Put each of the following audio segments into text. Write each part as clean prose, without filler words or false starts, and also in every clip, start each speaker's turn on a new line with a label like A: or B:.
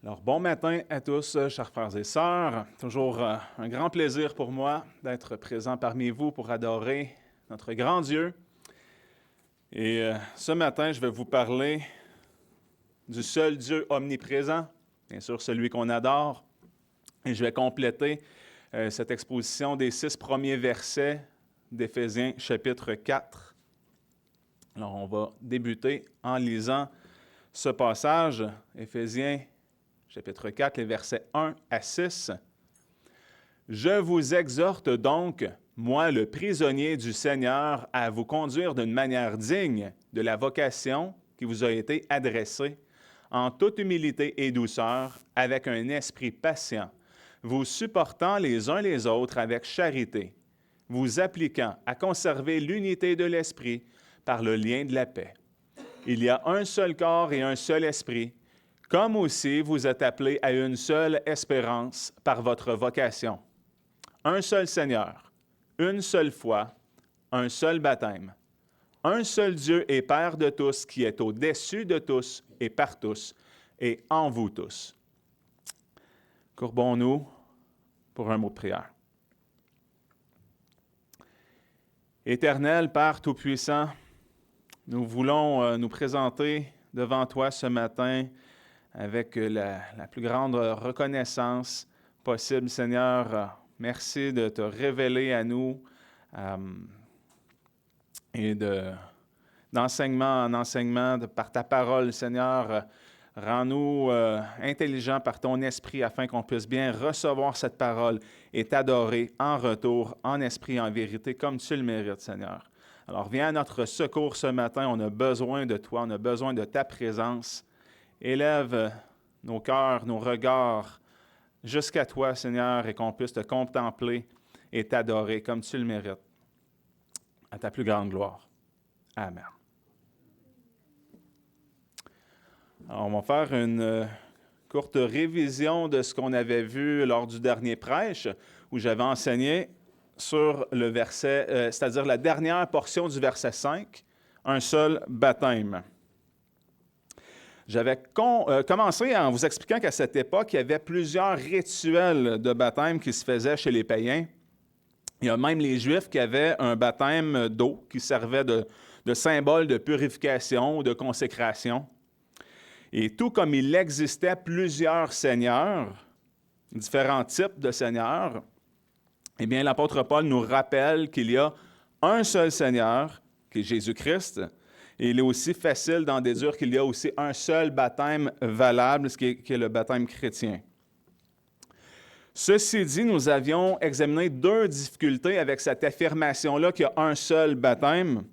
A: Alors, bon matin à tous, chers frères et sœurs. Toujours un grand plaisir pour moi d'être présent parmi vous pour adorer notre grand Dieu. Et ce matin, je vais vous parler du seul Dieu omniprésent, bien sûr celui qu'on adore. Et je vais compléter cette exposition des 6 premiers versets d'Éphésiens chapitre 4. Alors, on va débuter en lisant ce passage, Éphésiens chapitre 4, les versets 1 à 6. « Je vous exhorte donc, moi le prisonnier du Seigneur, à vous conduire d'une manière digne de la vocation qui vous a été adressée, en toute humilité et douceur, avec un esprit patient, vous supportant les uns les autres avec charité, vous appliquant à conserver l'unité de l'esprit par le lien de la paix. Il y a un seul corps et un seul esprit, comme aussi vous êtes appelés à une seule espérance par votre vocation. Un seul Seigneur, une seule foi, un seul baptême. Un seul Dieu et Père de tous, qui est au-dessus de tous et par tous et en vous tous. » Courbons-nous pour un mot de prière. Éternel Père Tout-Puissant, nous voulons nous présenter devant toi ce matin avec la plus grande reconnaissance possible, Seigneur. Merci de te révéler à nous et d'enseignement en enseignement, par ta parole, Seigneur. Rends-nous intelligents par ton esprit afin qu'on puisse bien recevoir cette parole et t'adorer en retour, en esprit et en vérité, comme tu le mérites, Seigneur. Alors, viens à notre secours ce matin. On a besoin de toi, on a besoin de ta présence. Élève nos cœurs, nos regards jusqu'à toi, Seigneur, et qu'on puisse te contempler et t'adorer comme tu le mérites, à ta plus grande gloire. Amen. Alors, on va faire une courte révision de ce qu'on avait vu lors du dernier prêche, où j'avais enseigné sur le verset, c'est-à-dire la dernière portion du verset 5, un seul baptême. J'avais commencé en vous expliquant qu'à cette époque, il y avait plusieurs rituels de baptême qui se faisaient chez les païens. Il y a même les Juifs qui avaient un baptême d'eau qui servait de symbole de purification ou de consécration. Et tout comme il existait plusieurs seigneurs, différents types de seigneurs, eh bien, l'apôtre Paul nous rappelle qu'il y a un seul Seigneur, qui est Jésus-Christ. Et il est aussi facile d'en déduire qu'il y a aussi un seul baptême valable, qui est le baptême chrétien. Ceci dit, nous avions examiné 2 difficultés avec cette affirmation-là qu'il y a un seul baptême.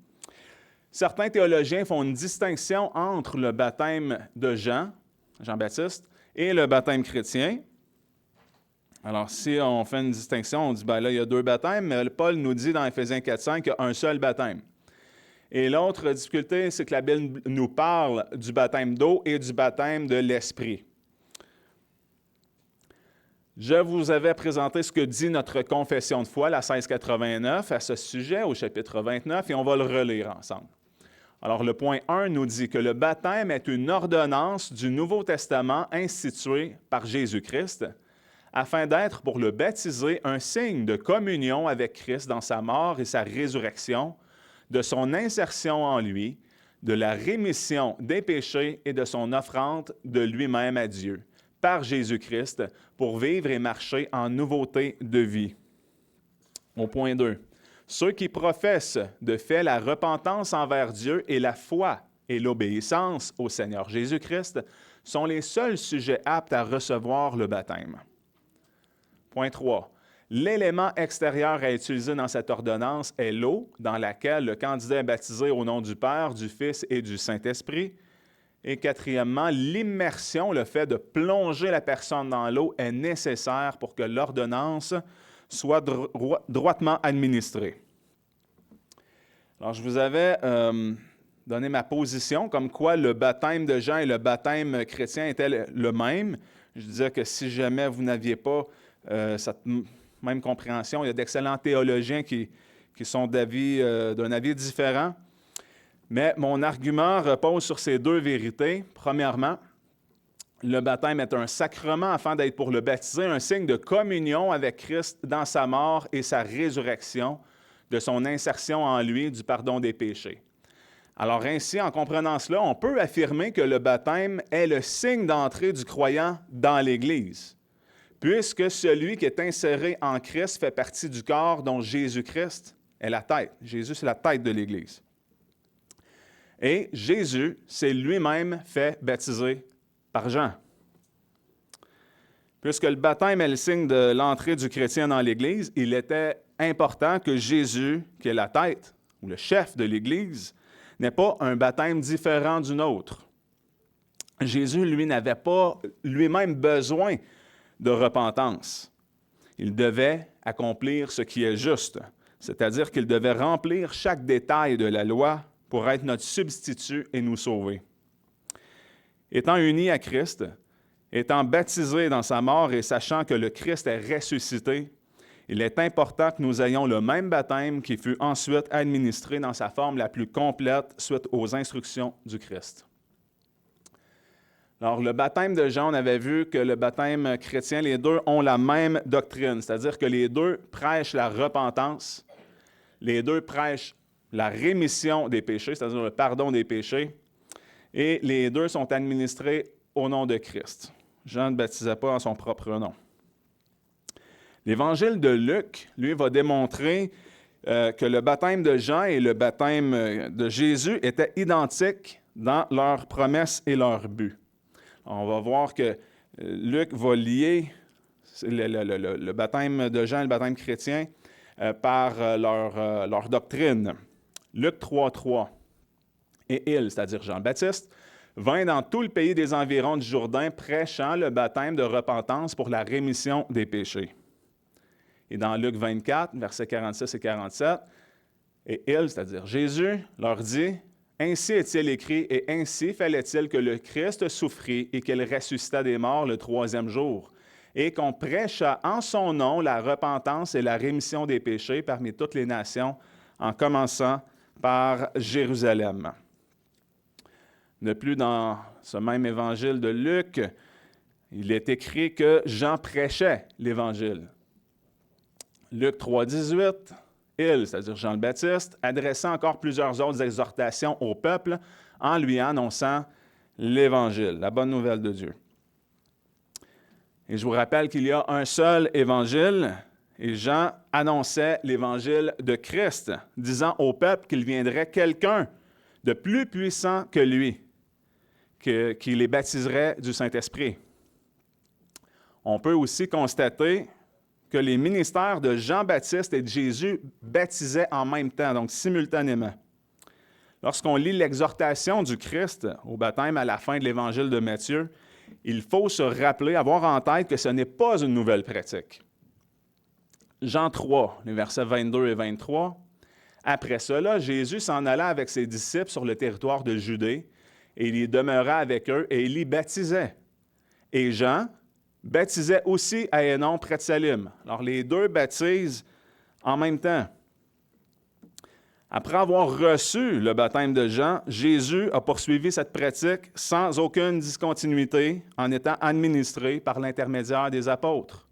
A: Certains théologiens font une distinction entre le baptême de Jean-Baptiste, et le baptême chrétien. Alors, si on fait une distinction, on dit, bien là, il y a 2 baptêmes, mais Paul nous dit dans Éphésiens 4.5 qu'il y a un seul baptême. Et l'autre difficulté, c'est que la Bible nous parle du baptême d'eau et du baptême de l'Esprit. Je vous avais présenté ce que dit notre confession de foi, la 1689, à ce sujet, au chapitre 29, et on va le relire ensemble. Alors, le point 1 nous dit que le baptême est une ordonnance du Nouveau Testament instituée par Jésus-Christ, afin d'être pour le baptisé un signe de communion avec Christ dans sa mort et sa résurrection, de son insertion en lui, de la rémission des péchés et de son offrande de lui-même à Dieu, par Jésus-Christ, pour vivre et marcher en nouveauté de vie. Au point 2, ceux qui professent de fait la repentance envers Dieu et la foi et l'obéissance au Seigneur Jésus-Christ sont les seuls sujets aptes à recevoir le baptême. Point 3. L'élément extérieur à utiliser dans cette ordonnance est l'eau, dans laquelle le candidat est baptisé au nom du Père, du Fils et du Saint-Esprit. Et quatrièmement, l'immersion, le fait de plonger la personne dans l'eau, est nécessaire pour que l'ordonnance soit droitement administrée. Alors, je vous avais donné ma position, comme quoi le baptême de Jean et le baptême chrétien étaient le même. Je disais que si jamais vous n'aviez pas cette même compréhension, il y a d'excellents théologiens qui sont d'un avis différent. Mais mon argument repose sur ces 2 vérités. Premièrement, Le baptême est un sacrement afin d'être pour le baptisé un signe de communion avec Christ dans sa mort et sa résurrection, de son insertion en lui, du pardon des péchés. Alors ainsi, en comprenant cela, on peut affirmer que le baptême est le signe d'entrée du croyant dans l'Église, puisque celui qui est inséré en Christ fait partie du corps dont Jésus-Christ est la tête. Jésus, c'est la tête de l'Église. Et Jésus s'est lui-même fait baptiser par Jean. Puisque le baptême est le signe de l'entrée du chrétien dans l'Église, il était important que Jésus, qui est la tête ou le chef de l'Église, n'ait pas un baptême différent du nôtre. Jésus, lui, n'avait pas lui-même besoin de repentance. Il devait accomplir ce qui est juste, c'est-à-dire qu'il devait remplir chaque détail de la loi pour être notre substitut et nous sauver. Étant unis à Christ, étant baptisés dans sa mort et sachant que le Christ est ressuscité, il est important que nous ayons le même baptême qui fut ensuite administré dans sa forme la plus complète suite aux instructions du Christ. Alors, le baptême de Jean, on avait vu que le baptême chrétien, les deux ont la même doctrine, c'est-à-dire que les deux prêchent la repentance, les deux prêchent la rémission des péchés, c'est-à-dire le pardon des péchés, et les deux sont administrés au nom de Christ. Jean ne baptisait pas en son propre nom. L'Évangile de Luc, lui, va démontrer que le baptême de Jean et le baptême de Jésus étaient identiques dans leurs promesses et leurs buts. On va voir que Luc va lier le baptême de Jean et le baptême chrétien par leur doctrine. Luc 3,3. Et il, c'est-à-dire Jean-Baptiste, vint dans tout le pays des environs du Jourdain, prêchant le baptême de repentance pour la rémission des péchés. Et dans Luc 24, versets 46 et 47, et il, c'est-à-dire Jésus, leur dit, « Ainsi est-il écrit, et ainsi fallait-il que le Christ souffrit et qu'il ressuscita des morts le troisième jour, et qu'on prêcha en son nom la repentance et la rémission des péchés parmi toutes les nations, en commençant par Jérusalem. » De plus, dans ce même évangile de Luc, il est écrit que Jean prêchait l'Évangile. Luc 3,18, il, c'est-à-dire Jean le Baptiste, adressait encore plusieurs autres exhortations au peuple en lui annonçant l'Évangile, la bonne nouvelle de Dieu. Et je vous rappelle qu'il y a un seul Évangile, et Jean annonçait l'Évangile de Christ, disant au peuple qu'il viendrait quelqu'un de plus puissant que lui, qui les baptiserait du Saint-Esprit. On peut aussi constater que les ministères de Jean-Baptiste et de Jésus baptisaient en même temps, donc simultanément. Lorsqu'on lit l'exhortation du Christ au baptême à la fin de l'Évangile de Matthieu, il faut se rappeler, avoir en tête que ce n'est pas une nouvelle pratique. Jean 3, les versets 22 et 23. Après cela, Jésus s'en alla avec ses disciples sur le territoire de Judée, et il y demeura avec eux, et il y baptisait. Et Jean baptisait aussi à Hénon, près de Salim. Alors, les deux baptisent en même temps. Après avoir reçu le baptême de Jean, Jésus a poursuivi cette pratique sans aucune discontinuité en étant administré par l'intermédiaire des apôtres.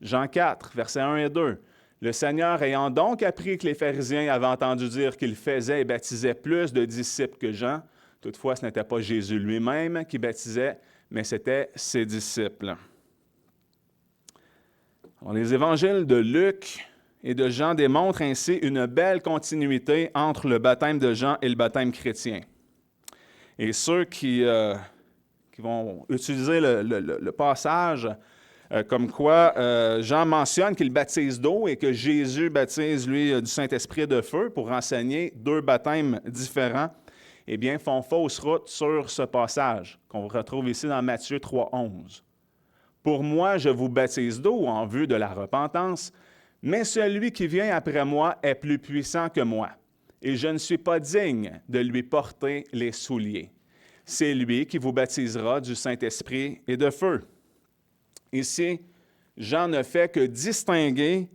A: Jean 4, versets 1 et 2. Le Seigneur ayant donc appris que les pharisiens avaient entendu dire qu'il faisait et baptisait plus de disciples que Jean, toutefois ce n'était pas Jésus lui-même qui baptisait, mais c'était ses disciples. Alors, les évangiles de Luc et de Jean démontrent ainsi une belle continuité entre le baptême de Jean et le baptême chrétien. Et ceux qui vont utiliser le passage comme quoi Jean mentionne qu'il baptise d'eau et que Jésus baptise, lui, du Saint-Esprit et de feu pour enseigner deux baptêmes différents, eh bien, font fausse route sur ce passage qu'on retrouve ici dans Matthieu 3,11. « Pour moi, je vous baptise d'eau en vue de la repentance, mais celui qui vient après moi est plus puissant que moi, et je ne suis pas digne de lui porter les souliers. C'est lui qui vous baptisera du Saint-Esprit et de feu. » Ici, Jean ne fait que distinguer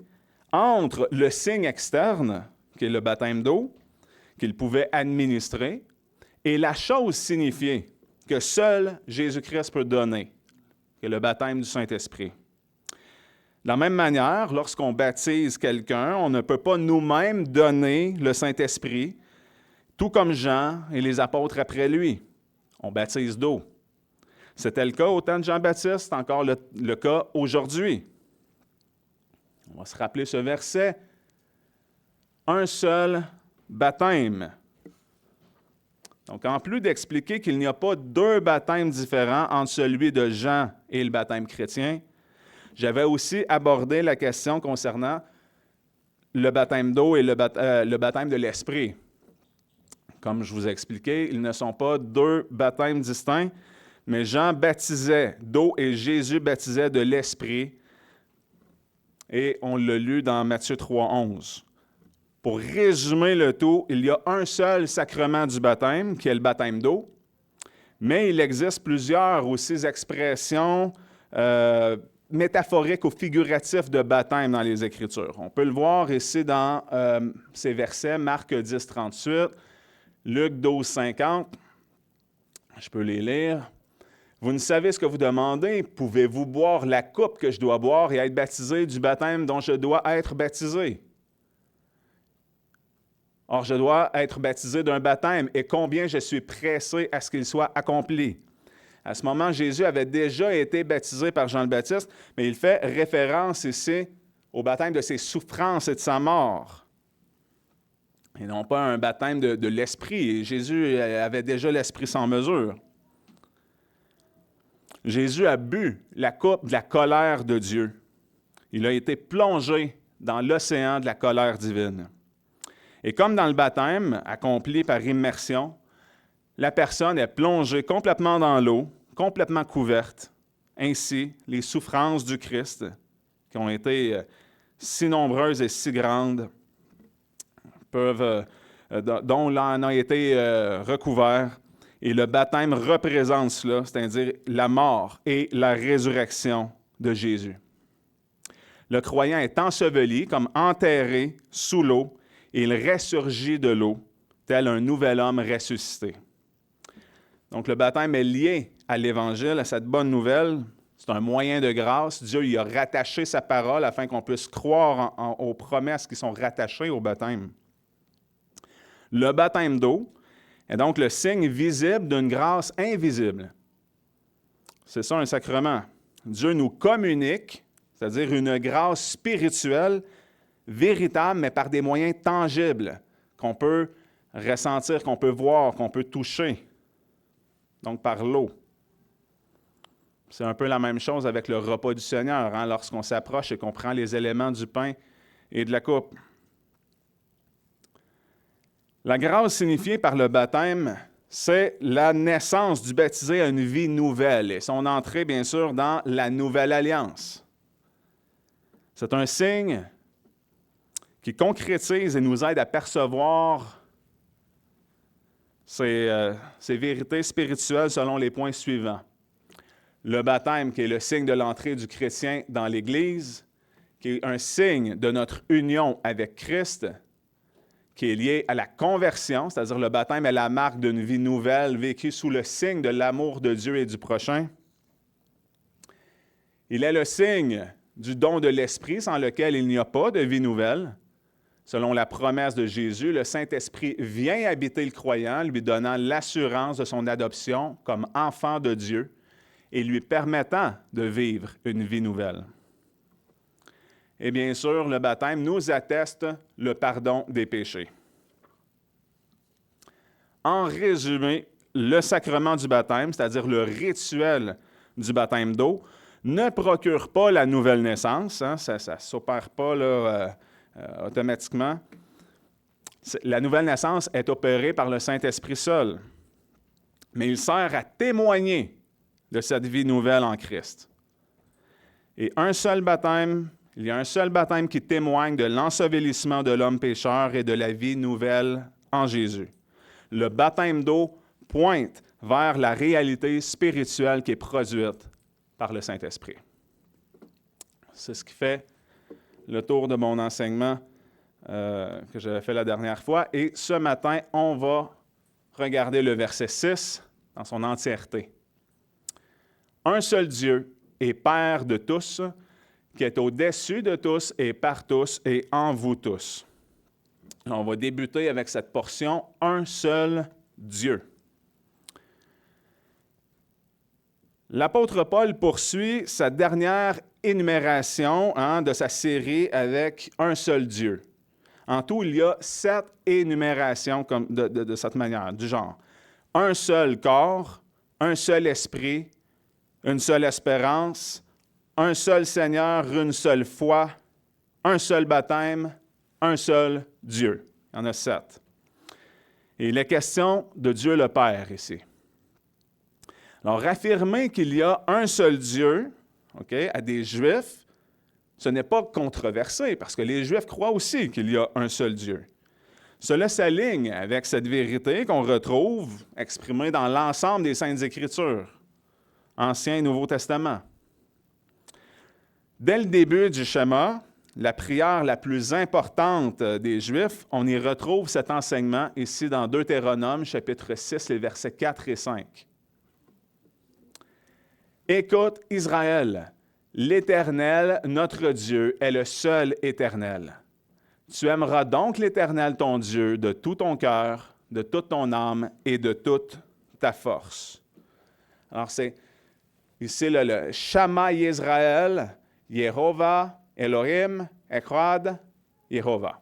A: entre le signe externe, qui est le baptême d'eau, qu'il pouvait administrer, et la chose signifiée, que seul Jésus-Christ peut donner, qui est le baptême du Saint-Esprit. De la même manière, lorsqu'on baptise quelqu'un, on ne peut pas nous-mêmes donner le Saint-Esprit, tout comme Jean et les apôtres après lui. On baptise d'eau. C'était le cas au temps de Jean-Baptiste, c'est encore le cas aujourd'hui. On va se rappeler ce verset. Un seul baptême. Donc, en plus d'expliquer qu'il n'y a pas deux baptêmes différents entre celui de Jean et le baptême chrétien, j'avais aussi abordé la question concernant le baptême d'eau et le baptême de l'Esprit. Comme je vous ai expliqué, ils ne sont pas deux baptêmes distincts, mais Jean baptisait d'eau et Jésus baptisait de l'Esprit. Et on l'a lu dans Matthieu 3,11. Pour résumer le tout, il y a un seul sacrement du baptême, qui est le baptême d'eau, mais il existe plusieurs aussi expressions métaphoriques ou figuratives de baptême dans les Écritures. On peut le voir ici dans ces versets, Marc 10, 38, Luc 12, 50. Je peux les lire. « Vous ne savez ce que vous demandez. Pouvez-vous boire la coupe que je dois boire et être baptisé du baptême dont je dois être baptisé? Or, je dois être baptisé d'un baptême, et combien je suis pressé à ce qu'il soit accompli. » À ce moment, Jésus avait déjà été baptisé par Jean le Baptiste, mais il fait référence ici au baptême de ses souffrances et de sa mort, et non pas un baptême de l'Esprit. Et Jésus avait déjà l'Esprit sans mesure. Jésus a bu la coupe de la colère de Dieu. Il a été plongé dans l'océan de la colère divine. Et comme dans le baptême, accompli par immersion, la personne est plongée complètement dans l'eau, complètement couverte. Ainsi, les souffrances du Christ, qui ont été si nombreuses et si grandes, dont l'en a été recouvert. Et le baptême représente cela, c'est-à-dire la mort et la résurrection de Jésus. Le croyant est enseveli, comme enterré sous l'eau, et il ressurgit de l'eau, tel un nouvel homme ressuscité. Donc, le baptême est lié à l'Évangile, à cette bonne nouvelle. C'est un moyen de grâce. Dieu y a rattaché sa parole afin qu'on puisse croire aux promesses qui sont rattachées au baptême. Le baptême d'eau est donc le signe visible d'une grâce invisible. C'est ça un sacrement. Dieu nous communique, c'est-à-dire une grâce spirituelle, véritable, mais par des moyens tangibles, qu'on peut ressentir, qu'on peut voir, qu'on peut toucher. Donc par l'eau. C'est un peu la même chose avec le repas du Seigneur, lorsqu'on s'approche et qu'on prend les éléments du pain et de la coupe. La grâce signifiée par le baptême, c'est la naissance du baptisé à une vie nouvelle et son entrée, bien sûr, dans la nouvelle alliance. C'est un signe qui concrétise et nous aide à percevoir ces vérités spirituelles selon les points suivants. Le baptême, qui est le signe de l'entrée du chrétien dans l'Église, qui est un signe de notre union avec Christ, qui est lié à la conversion, c'est-à-dire le baptême est la marque d'une vie nouvelle vécue sous le signe de l'amour de Dieu et du prochain. Il est le signe du don de l'Esprit sans lequel il n'y a pas de vie nouvelle. Selon la promesse de Jésus, le Saint-Esprit vient habiter le croyant, lui donnant l'assurance de son adoption comme enfant de Dieu et lui permettant de vivre une vie nouvelle. Et bien sûr, le baptême nous atteste le pardon des péchés. En résumé, le sacrement du baptême, c'est-à-dire le rituel du baptême d'eau, ne procure pas la nouvelle naissance, ça ne s'opère pas automatiquement. La nouvelle naissance est opérée par le Saint-Esprit seul, mais il sert à témoigner de cette vie nouvelle en Christ. Et il y a un seul baptême qui témoigne de l'ensevelissement de l'homme pécheur et de la vie nouvelle en Jésus. Le baptême d'eau pointe vers la réalité spirituelle qui est produite par le Saint-Esprit. C'est ce qui fait le tour de mon enseignement que j'avais fait la dernière fois. Et ce matin, on va regarder le verset 6 dans son entièreté. Un seul Dieu et Père de tous, qui est au-dessus de tous et par tous et en vous tous. On va débuter avec cette portion « Un seul Dieu ». L'apôtre Paul poursuit sa dernière énumération de sa série avec « Un seul Dieu ». En tout, il y a 7 énumérations de cette manière, du genre « Un seul corps, un seul esprit, une seule espérance, un seul Seigneur, une seule foi, un seul baptême, un seul Dieu. » Il y en a 7. Et il est question de Dieu le Père ici. Alors, affirmer qu'il y a un seul Dieu, à des Juifs, ce n'est pas controversé, parce que les Juifs croient aussi qu'il y a un seul Dieu. Cela s'aligne avec cette vérité qu'on retrouve exprimée dans l'ensemble des Saintes Écritures, Ancien et Nouveau Testament. Dès le début du Shema, la prière la plus importante des Juifs, on y retrouve cet enseignement ici dans Deutéronome, chapitre 6, les versets 4 et 5. « Écoute, Israël, l'Éternel, notre Dieu, est le seul Éternel. Tu aimeras donc l'Éternel, ton Dieu, de tout ton cœur, de toute ton âme et de toute ta force. » Alors, c'est ici le Shama Yisrael, Yehovah, Elohim, Echad, Yehovah.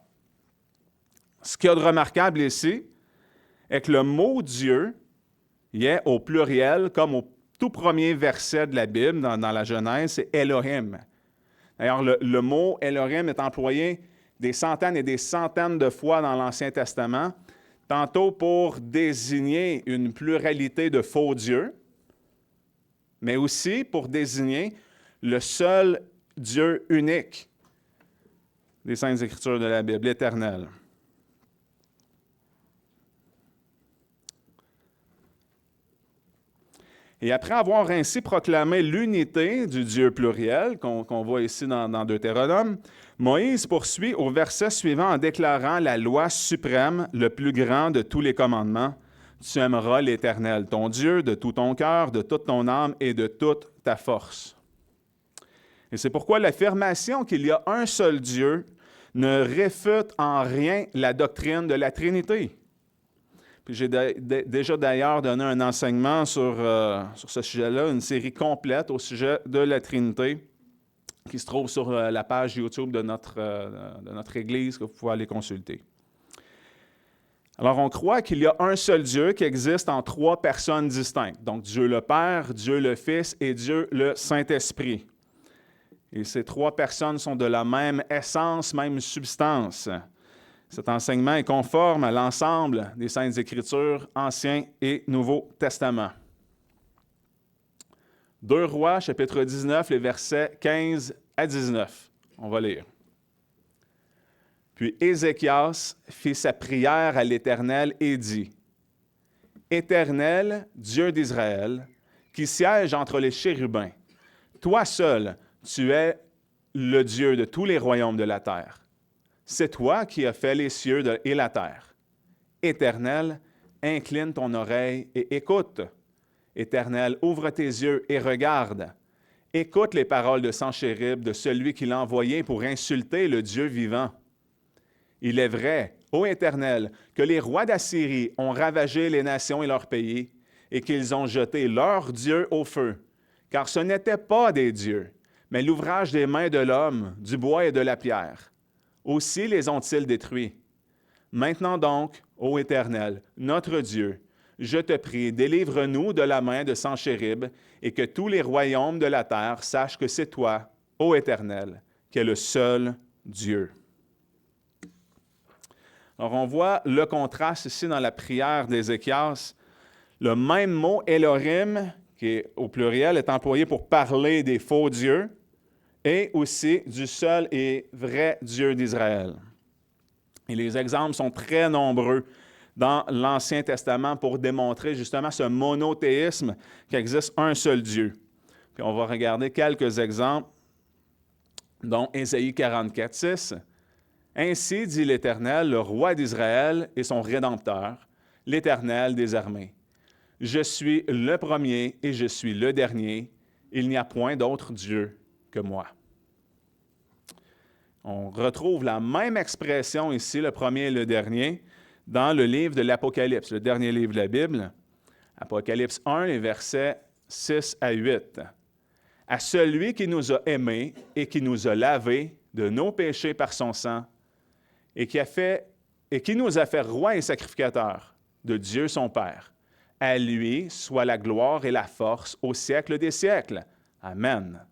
A: Ce qu'il y a de remarquable ici est que le mot Dieu y est au pluriel, comme au tout premier verset de la Bible, dans la Genèse, c'est Elohim. D'ailleurs, le mot Elohim est employé des centaines et des centaines de fois dans l'Ancien Testament, tantôt pour désigner une pluralité de faux dieux, mais aussi pour désigner le seul Dieu unique des Saintes Écritures de la Bible, l'Éternel. Et après avoir ainsi proclamé l'unité du Dieu pluriel, qu'on voit ici dans Deutéronome, Moïse poursuit au verset suivant en déclarant la loi suprême, le plus grand de tous les commandements. Tu aimeras l'Éternel, ton Dieu, de tout ton cœur, de toute ton âme et de toute ta force. Et c'est pourquoi l'affirmation qu'il y a un seul Dieu ne réfute en rien la doctrine de la Trinité. Puis j'ai déjà d'ailleurs donné un enseignement sur ce sujet-là, une série complète au sujet de la Trinité, qui se trouve sur la page YouTube de notre Église, que vous pouvez aller consulter. Alors, on croit qu'il y a un seul Dieu qui existe en 3 personnes distinctes. Donc, Dieu le Père, Dieu le Fils et Dieu le Saint-Esprit. Et ces 3 personnes sont de la même essence, même substance. Cet enseignement est conforme à l'ensemble des Saintes Écritures, Ancien et Nouveau Testament. 2 Rois, chapitre 19, les versets 15 à 19. On va lire. « Puis Ézéchias fit sa prière à l'Éternel et dit, « Éternel, Dieu d'Israël, qui siège entre les chérubins, toi seul, tu es le Dieu de tous les royaumes de la terre. C'est toi qui as fait les cieux et la terre. Éternel, incline ton oreille et écoute. Éternel, ouvre tes yeux et regarde. Écoute les paroles de Sanchérib, de celui qui l'a envoyé pour insulter le Dieu vivant. Il est vrai, ô Éternel, que les rois d'Assyrie ont ravagé les nations et leurs pays, et qu'ils ont jeté leurs dieux au feu, car ce n'étaient pas des dieux, mais l'ouvrage des mains de l'homme, du bois et de la pierre. Aussi les ont-ils détruits. Maintenant donc, ô Éternel, notre Dieu, je te prie, délivre-nous de la main de Sanchérib, et que tous les royaumes de la terre sachent que c'est toi, ô Éternel, qui es le seul Dieu. » Alors, on voit le contraste ici dans la prière d'Ézéchias. Le même mot Elohim, qui est au pluriel, est employé pour parler des faux dieux et aussi du seul et vrai Dieu d'Israël. Et les exemples sont très nombreux dans l'Ancien Testament pour démontrer justement ce monothéisme qu'il existe un seul Dieu. Puis on va regarder quelques exemples, dont Ésaïe 44, 6. Ainsi dit l'Éternel, le roi d'Israël et son Rédempteur, l'Éternel des armées. Je suis le premier et je suis le dernier. Il n'y a point d'autre Dieu que moi. » On retrouve la même expression ici, le premier et le dernier, dans le livre de l'Apocalypse, le dernier livre de la Bible. Apocalypse 1, les versets 6 à 8. « À celui qui nous a aimés et qui nous a lavés de nos péchés par son sang, et qui nous a fait rois et sacrificateurs de Dieu son Père. À lui soit la gloire et la force au siècle des siècles. Amen.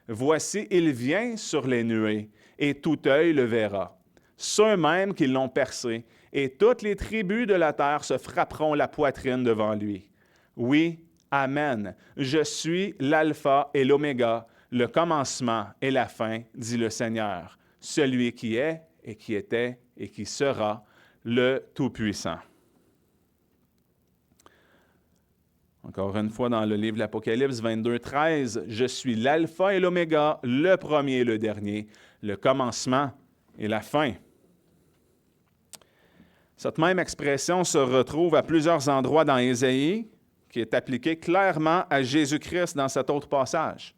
A: Voici, il vient sur les nuées, et tout œil le verra, ceux-mêmes qui l'ont percé, et toutes les tribus de la terre se frapperont la poitrine devant lui. Oui, Amen. Je suis l'alpha et l'oméga, le commencement et la fin, dit le Seigneur, celui qui est et qui était et qui sera, le Tout-Puissant. Encore une fois, dans le livre de l'Apocalypse 22, 13, « Je suis l'alpha et l'oméga, le premier et le dernier, le commencement et la fin. » Cette même expression se retrouve à plusieurs endroits dans Ésaïe, qui est appliquée clairement à Jésus-Christ dans cet autre passage.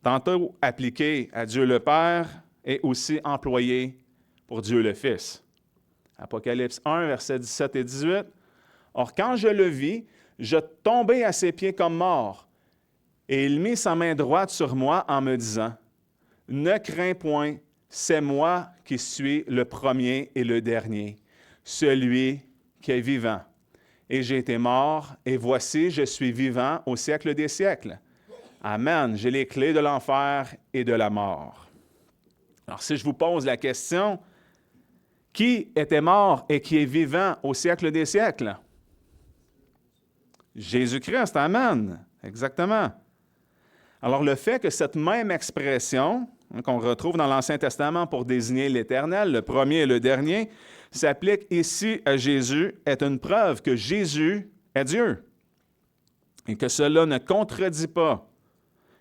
A: Tantôt appliquée à Dieu le Père et aussi employée pour Dieu le Fils. Apocalypse 1, versets 17 et 18. « Or, quand je le vis, je tombai à ses pieds comme mort, et il mit sa main droite sur moi en me disant, « Ne crains point, c'est moi qui suis le premier et le dernier, celui qui est vivant. Et j'ai été mort, et voici, je suis vivant au siècle des siècles. Amen. J'ai les clés de l'enfer et de la mort. » Alors, si je vous pose la question, qui était mort et qui est vivant au siècle des siècles? Jésus-Christ, amen. Exactement. Alors, le fait que cette même expression, qu'on retrouve dans l'Ancien Testament pour désigner l'Éternel, le premier et le dernier, s'applique ici à Jésus, est une preuve que Jésus est Dieu. Et que cela ne contredit pas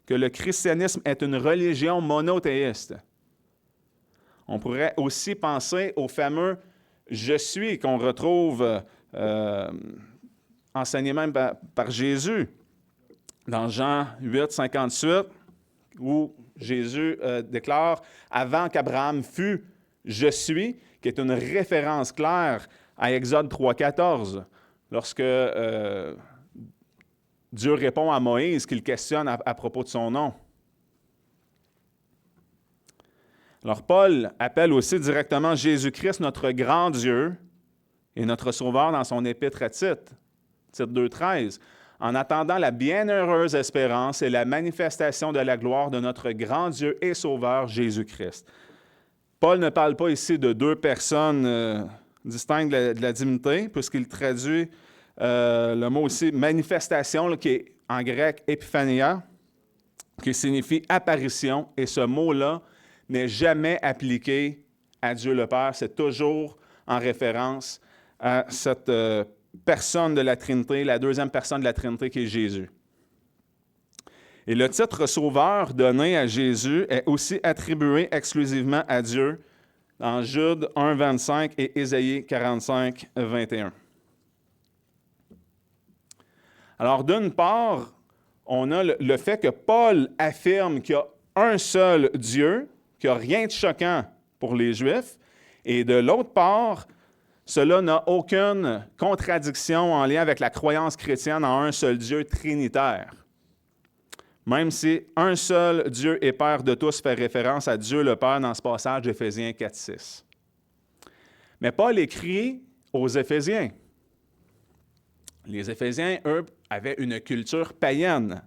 A: que le christianisme est une religion monothéiste. On pourrait aussi penser au fameux « Je suis » qu'on retrouve enseigné même par Jésus dans Jean 8, 58, où Jésus déclare « Avant qu'Abraham fût, je suis », qui est une référence claire à Exode 3, 14, lorsque Dieu répond à Moïse qu'il questionne à propos de son nom. Alors, Paul appelle aussi directement Jésus-Christ notre grand Dieu et notre Sauveur dans son épître à Tite, Tite 2, 13, en attendant la bienheureuse espérance et la manifestation de la gloire de notre grand Dieu et Sauveur Jésus-Christ. Paul ne parle pas ici de deux personnes distinctes de la divinité, puisqu'il traduit le mot aussi manifestation, là, qui est en grec épiphania, qui signifie apparition, et ce mot-là n'est jamais appliqué à Dieu le Père, c'est toujours en référence à cette personne de la Trinité, la deuxième personne de la Trinité qui est Jésus. Et le titre Sauveur donné à Jésus est aussi attribué exclusivement à Dieu dans Jude 1, 25 et Ésaïe 45, 21. Alors, d'une part, on a le fait que Paul affirme qu'il y a un seul Dieu, qu'il n'y a rien de choquant pour les Juifs, et de l'autre part, cela n'a aucune contradiction en lien avec la croyance chrétienne en un seul Dieu trinitaire. Même si un seul Dieu et Père de tous fait référence à Dieu le Père dans ce passage d'Éphésiens 4, 6. Mais Paul écrit aux Éphésiens. Les Éphésiens, eux, avaient une culture païenne.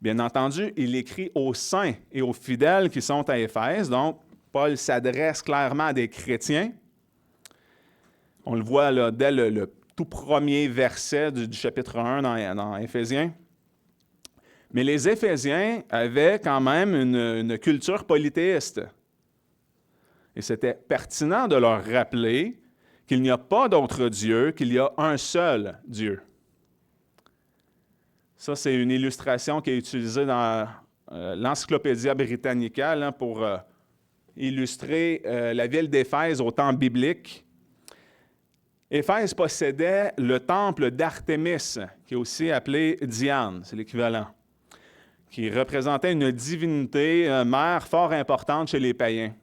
A: Bien entendu, il écrit aux saints et aux fidèles qui sont à Éphèse. Donc, Paul s'adresse clairement à des chrétiens. On le voit là, dès le tout premier verset du chapitre 1 dans Éphésiens. Mais les Éphésiens avaient quand même une culture polythéiste. Et c'était pertinent de leur rappeler qu'il n'y a pas d'autre Dieu, qu'il y a un seul Dieu. Ça, c'est une illustration qui est utilisée dans l'Encyclopédia Britannica là, pour illustrer la ville d'Éphèse au temps biblique. Éphèse possédait le temple d'Artémis, qui est aussi appelé Diane, c'est l'équivalent, qui représentait une divinité mère fort importante chez les païens.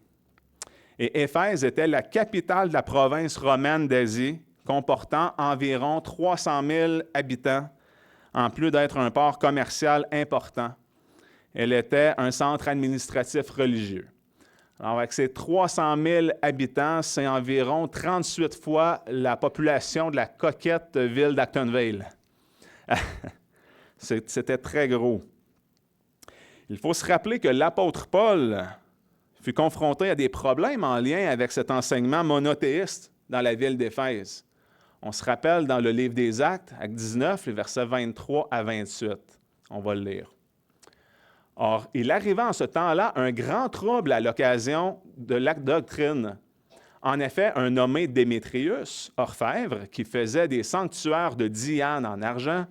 A: Et Éphèse était la capitale de la province romaine d'Asie, comportant environ 300 000 habitants, en plus d'être un port commercial important. Elle était un centre administratif religieux. Alors, avec ses 300 000 habitants, c'est environ 38 fois la population de la coquette ville d'Actonville. C'était très gros. Il faut se rappeler que l'apôtre Paul fut confronté à des problèmes en lien avec cet enseignement monothéiste dans la ville d'Éphèse. On se rappelle dans le livre des Actes, Acte 19, les versets 23 à 28. On va le lire. Or, il arriva en ce temps-là un grand trouble à l'occasion de l'acte doctrine. En effet, un nommé Démétrius, orfèvre, qui faisait des sanctuaires de Diane en argent,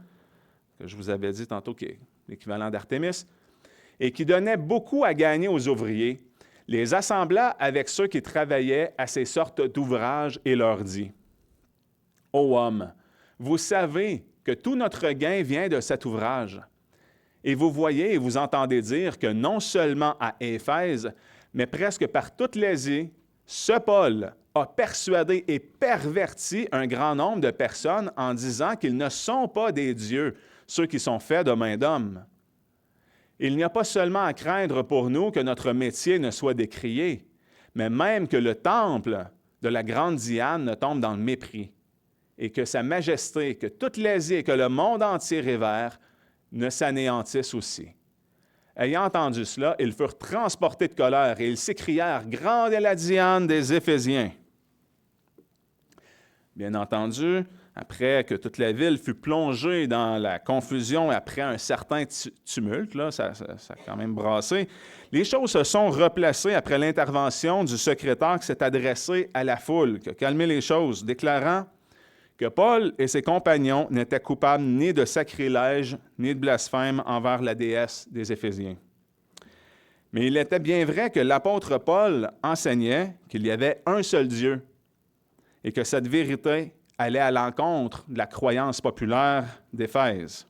A: que je vous avais dit tantôt qui est l'équivalent d'Artémis, et qui donnait beaucoup à gagner aux ouvriers, les assembla avec ceux qui travaillaient à ces sortes d'ouvrages et leur dit, « Ô homme, vous savez que tout notre gain vient de cet ouvrage. Et vous voyez et vous entendez dire que non seulement à Éphèse, mais presque par toute l'Asie, ce Paul a persuadé et perverti un grand nombre de personnes en disant qu'ils ne sont pas des dieux, ceux qui sont faits de main d'homme. Il n'y a pas seulement à craindre pour nous que notre métier ne soit décrié, mais même que le temple de la grande Diane ne tombe dans le mépris, et que sa majesté, que toute l'Asie et que le monde entier révère, ne s'anéantissent aussi. » Ayant entendu cela, ils furent transportés de colère et ils s'écrièrent « Grande est la Diane des Éphésiens !» Bien entendu, après que toute la ville fut plongée dans la confusion, après un certain tumulte, là, ça a quand même brassé, les choses se sont replacées après l'intervention du secrétaire qui s'est adressé à la foule, qui a calmé les choses, déclarant que Paul et ses compagnons n'étaient coupables ni de sacrilège, ni de blasphème envers la déesse des Éphésiens. Mais il était bien vrai que l'apôtre Paul enseignait qu'il y avait un seul Dieu et que cette vérité allait à l'encontre de la croyance populaire d'Éphèse,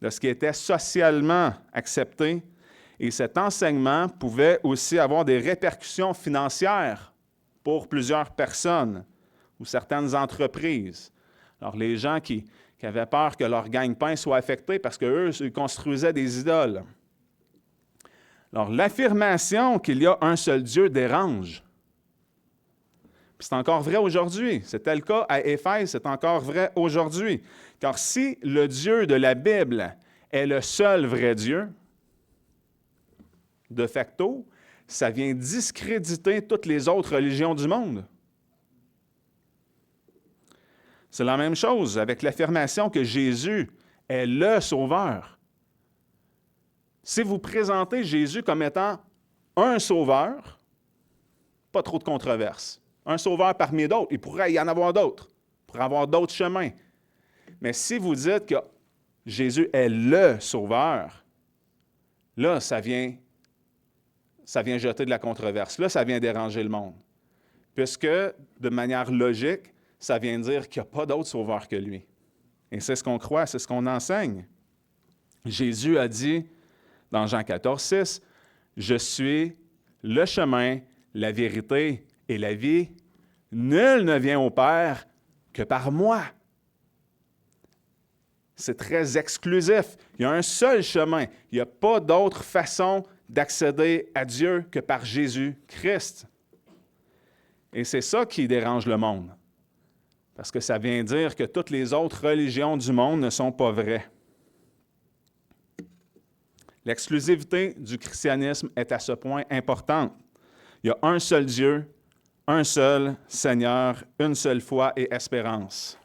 A: de ce qui était socialement accepté, et cet enseignement pouvait aussi avoir des répercussions financières pour plusieurs personnes ou certaines entreprises. Alors, les gens qui avaient peur que leur gagne-pain soit affecté parce qu'eux, ils construisaient des idoles. Alors, l'affirmation qu'il y a un seul Dieu dérange. Puis c'est encore vrai aujourd'hui. C'était le cas à Éphèse, c'est encore vrai aujourd'hui. Car si le Dieu de la Bible est le seul vrai Dieu, de facto, ça vient discréditer toutes les autres religions du monde. C'est la même chose avec l'affirmation que Jésus est le Sauveur. Si vous présentez Jésus comme étant un Sauveur, pas trop de controverse. Un Sauveur parmi d'autres, il pourrait y en avoir d'autres, il pourrait y avoir d'autres chemins. Mais si vous dites que Jésus est le Sauveur, là, ça vient jeter de la controverse. Là, ça vient déranger le monde. Puisque, de manière logique, ça vient dire qu'il n'y a pas d'autre sauveur que lui. Et c'est ce qu'on croit, c'est ce qu'on enseigne. Jésus a dit dans Jean 14, 6, « Je suis le chemin, la vérité et la vie. Nul ne vient au Père que par moi. » C'est très exclusif. Il y a un seul chemin. Il n'y a pas d'autre façon d'accéder à Dieu que par Jésus-Christ. Et c'est ça qui dérange le monde. Parce que ça vient dire que toutes les autres religions du monde ne sont pas vraies. L'exclusivité du christianisme est à ce point importante. Il y a un seul Dieu, un seul Seigneur, une seule foi et espérance.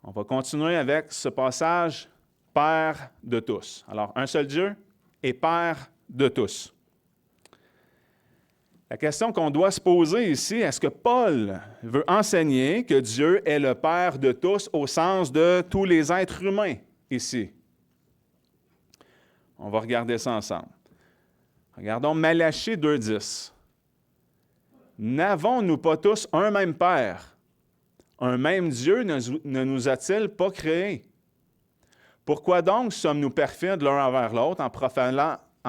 A: On va continuer avec ce passage « Père de tous ». Alors, un seul Dieu et Père de tous. La question qu'on doit se poser ici, est-ce que Paul veut enseigner que Dieu est le Père de tous au sens de tous les êtres humains ici? On va regarder ça ensemble. Regardons Malachie 2.10. N'avons-nous pas tous un même Père? Un même Dieu ne nous a-t-il pas créés? Pourquoi donc sommes-nous perfides l'un envers l'autre en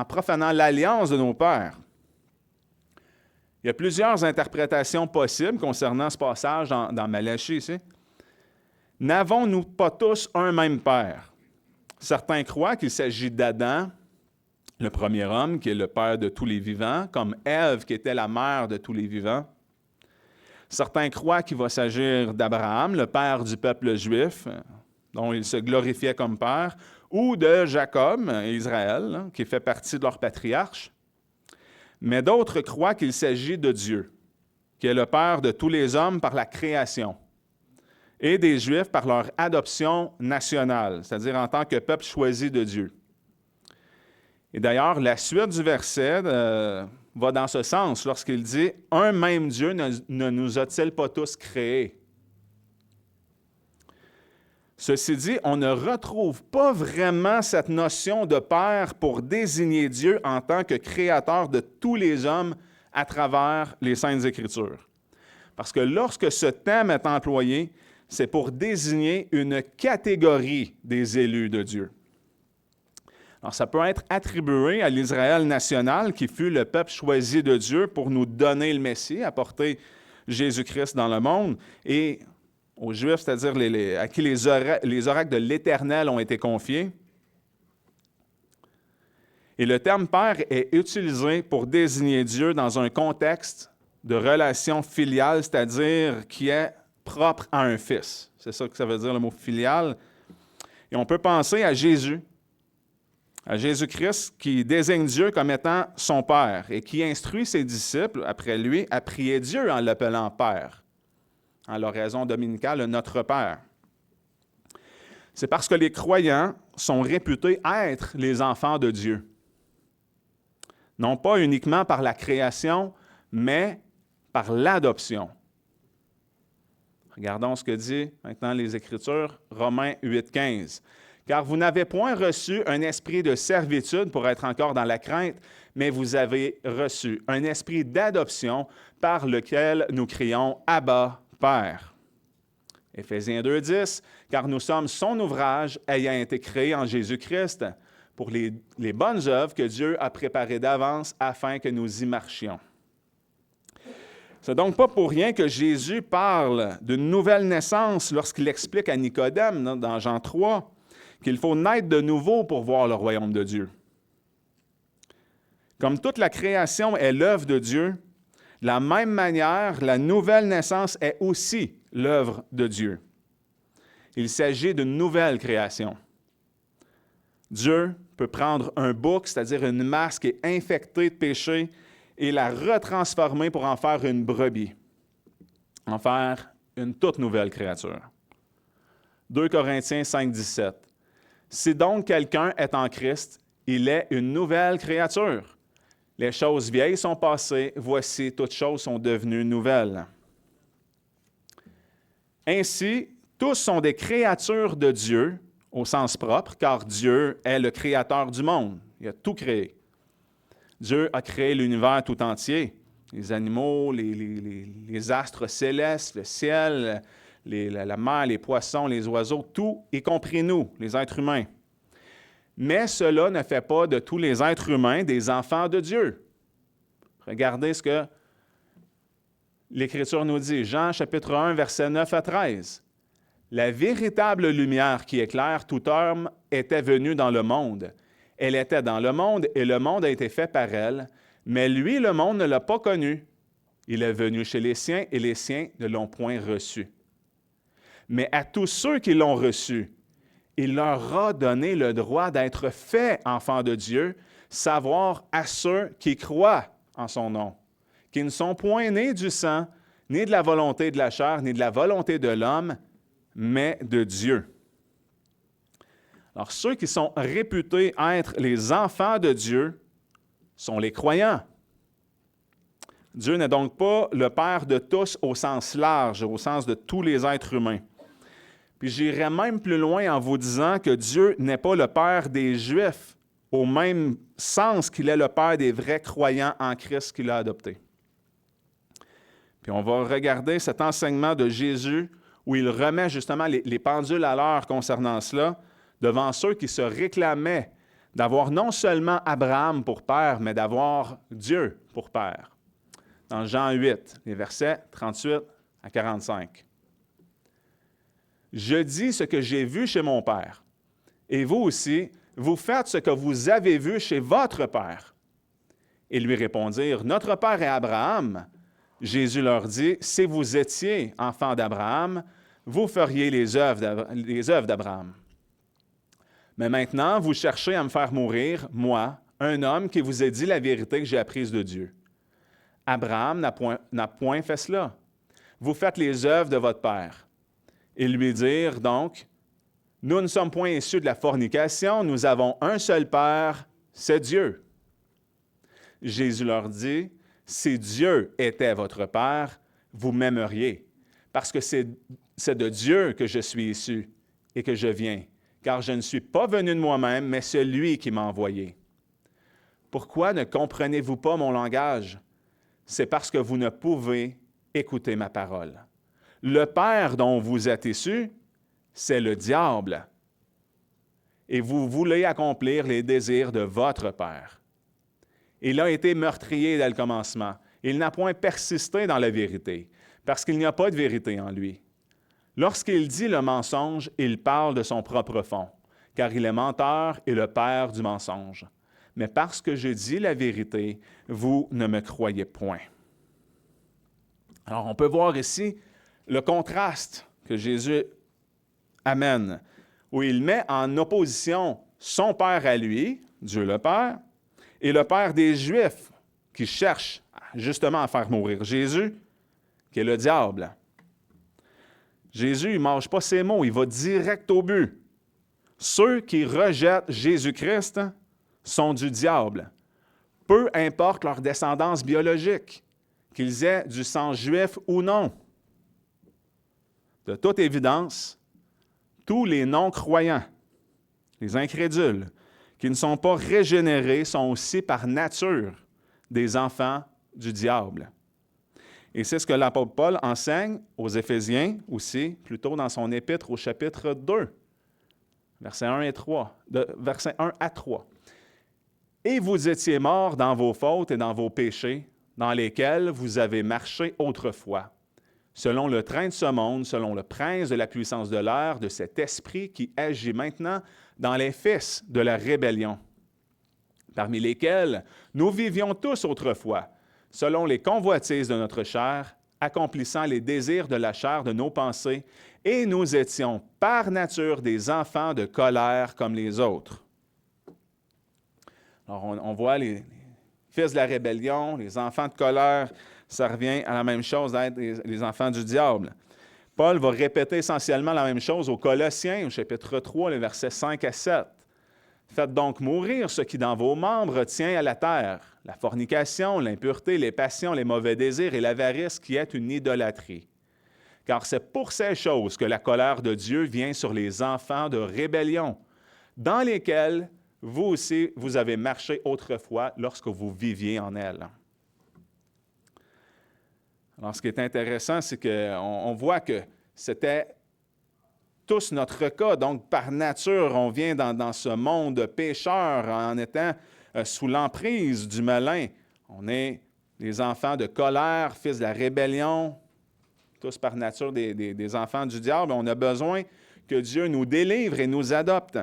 A: profanant l'alliance de nos pères? Il y a plusieurs interprétations possibles concernant ce passage dans Malachie ici. N'avons-nous pas tous un même Père? Certains croient qu'il s'agit d'Adam, le premier homme, qui est le père de tous les vivants, comme Ève, qui était la mère de tous les vivants. Certains croient qu'il va s'agir d'Abraham, le père du peuple juif, dont il se glorifiait comme père, ou de Jacob, Israël, qui fait partie de leur patriarche. Mais d'autres croient qu'il s'agit de Dieu, qui est le père de tous les hommes par la création, et des Juifs par leur adoption nationale, c'est-à-dire en tant que peuple choisi de Dieu. Et d'ailleurs, la suite du verset va dans ce sens lorsqu'il dit « Un même Dieu ne nous a-t-il pas tous créés? » Ceci dit, on ne retrouve pas vraiment cette notion de Père pour désigner Dieu en tant que créateur de tous les hommes à travers les Saintes Écritures. Parce que lorsque ce terme est employé, c'est pour désigner une catégorie des élus de Dieu. Alors, ça peut être attribué à l'Israël national, qui fut le peuple choisi de Dieu pour nous donner le Messie, apporter Jésus-Christ dans le monde, et aux Juifs, c'est-à-dire à qui les oracles de l'Éternel ont été confiés. Et le terme « Père » est utilisé pour désigner Dieu dans un contexte de relation filiale, c'est-à-dire qui est propre à un fils. C'est ça que ça veut dire le mot « filial ». Et on peut penser à Jésus, à Jésus-Christ, qui désigne Dieu comme étant son Père et qui instruit ses disciples, après lui, à prier Dieu en l'appelant Père, en l'oraison dominicale, notre Père. C'est parce que les croyants sont réputés être les enfants de Dieu. Non pas uniquement par la création, mais par l'adoption. Regardons ce que dit maintenant les Écritures, Romains 8,15. « Car vous n'avez point reçu un esprit de servitude pour être encore dans la crainte, mais vous avez reçu un esprit d'adoption par lequel nous crions « Abba, Père ». Éphésiens 2,10, « Car nous sommes son ouvrage ayant été créé en Jésus-Christ pour les bonnes œuvres que Dieu a préparées d'avance afin que nous y marchions. » C'est donc pas pour rien que Jésus parle d'une nouvelle naissance lorsqu'il explique à Nicodème, dans Jean 3, qu'il faut naître de nouveau pour voir le royaume de Dieu. Comme toute la création est l'œuvre de Dieu, de la même manière, la nouvelle naissance est aussi l'œuvre de Dieu. Il s'agit d'une nouvelle création. Dieu peut prendre un bouc, c'est-à-dire une masse qui est infectée de péché, et la retransformer pour en faire une brebis, en faire une toute nouvelle créature. 2 Corinthiens 5, 17. « Si donc quelqu'un est en Christ, il est une nouvelle créature. Les choses vieilles sont passées, voici, toutes choses sont devenues nouvelles. » Ainsi, tous sont des créatures de Dieu, au sens propre, car Dieu est le créateur du monde. Il a tout créé. Dieu a créé l'univers tout entier, les animaux, les astres célestes, le ciel, la mer, les poissons, les oiseaux, tout, y compris nous, les êtres humains. Mais cela ne fait pas de tous les êtres humains des enfants de Dieu. Regardez ce que l'Écriture nous dit, Jean chapitre 1, versets 9 à 13. « La véritable lumière qui éclaire tout homme était venue dans le monde. Elle était dans le monde et le monde a été fait par elle, mais lui, le monde ne l'a pas connu. Il est venu chez les siens et les siens ne l'ont point reçu. Mais à tous ceux qui l'ont reçu, il leur a donné le droit d'être faits enfants de Dieu, savoir à ceux qui croient en son nom, qui ne sont point nés du sang, ni de la volonté de la chair, ni de la volonté de l'homme, mais de Dieu. » Alors, ceux qui sont réputés être les enfants de Dieu sont les croyants. Dieu n'est donc pas le Père de tous au sens large, au sens de tous les êtres humains. Puis j'irai même plus loin en vous disant que Dieu n'est pas le Père des Juifs au même sens qu'il est le Père des vrais croyants en Christ qu'il a adoptés. Puis on va regarder cet enseignement de Jésus où il remet justement les pendules à l'heure concernant cela devant ceux qui se réclamaient d'avoir non seulement Abraham pour père, mais d'avoir Dieu pour père. Dans Jean 8, les versets 38 à 45. « Je dis ce que j'ai vu chez mon Père, et vous aussi, vous faites ce que vous avez vu chez votre Père. » Ils lui répondirent, « Notre Père est Abraham. » Jésus leur dit, « Si vous étiez enfants d'Abraham, vous feriez les œuvres d'Abraham. Mais maintenant, vous cherchez à me faire mourir, moi, un homme qui vous ait dit la vérité que j'ai apprise de Dieu. Abraham n'a point fait cela. Vous faites les œuvres de votre Père. » Ils lui dirent donc, « Nous ne sommes point issus de la fornication, nous avons un seul Père, c'est Dieu. » Jésus leur dit, « Si Dieu était votre Père, vous m'aimeriez, parce que c'est de Dieu que je suis issu et que je viens, car je ne suis pas venu de moi-même, mais celui qui m'a envoyé. Pourquoi ne comprenez-vous pas mon langage? C'est parce que vous ne pouvez écouter ma parole. Le Père dont vous êtes issus, c'est le diable. Et vous voulez accomplir les désirs de votre Père. Il a été meurtrier dès le commencement. Il n'a point persisté dans la vérité, parce qu'il n'y a pas de vérité en lui. Lorsqu'il dit le mensonge, il parle de son propre fond, car il est menteur et le père du mensonge. Mais parce que je dis la vérité, vous ne me croyez point. » Alors, on peut voir ici le contraste que Jésus amène, où il met en opposition son Père à lui, Dieu le Père, et le Père des Juifs qui cherchent justement à faire mourir Jésus, qui est le diable. Jésus, il ne mâche pas ses mots, il va direct au but. Ceux qui rejettent Jésus-Christ sont du diable, peu importe leur descendance biologique, qu'ils aient du sang juif ou non. De toute évidence, tous les non-croyants, les incrédules, qui ne sont pas régénérés, sont aussi par nature des enfants du diable. Et c'est ce que l'apôtre Paul enseigne aux Éphésiens aussi, plutôt dans son épître au chapitre 2, versets 1 à 3. « Et vous étiez morts dans vos fautes et dans vos péchés, dans lesquels vous avez marché autrefois, selon le train de ce monde, selon le prince de la puissance de l'air, de cet esprit qui agit maintenant dans les fils de la rébellion, parmi lesquels nous vivions tous autrefois, selon les convoitises de notre chair, accomplissant les désirs de la chair de nos pensées, et nous étions par nature des enfants de colère comme les autres. » Alors, on voit les fils de la rébellion, les enfants de colère, ça revient à la même chose d'être les enfants du diable. Paul va répéter essentiellement la même chose aux Colossiens, au chapitre 3, les versets 5 à 7. « Faites donc mourir ce qui dans vos membres tient à la terre, la fornication, l'impureté, les passions, les mauvais désirs et l'avarice qui est une idolâtrie. Car c'est pour ces choses que la colère de Dieu vient sur les enfants de rébellion, dans lesquels vous aussi, vous avez marché autrefois lorsque vous viviez en elle. » Alors, ce qui est intéressant, c'est qu'on voit que c'était tous notre cas. Donc, par nature, on vient dans ce monde pécheur en étant sous l'emprise du malin. On est des enfants de colère, fils de la rébellion, tous par nature des enfants du diable. On a besoin que Dieu nous délivre et nous adopte.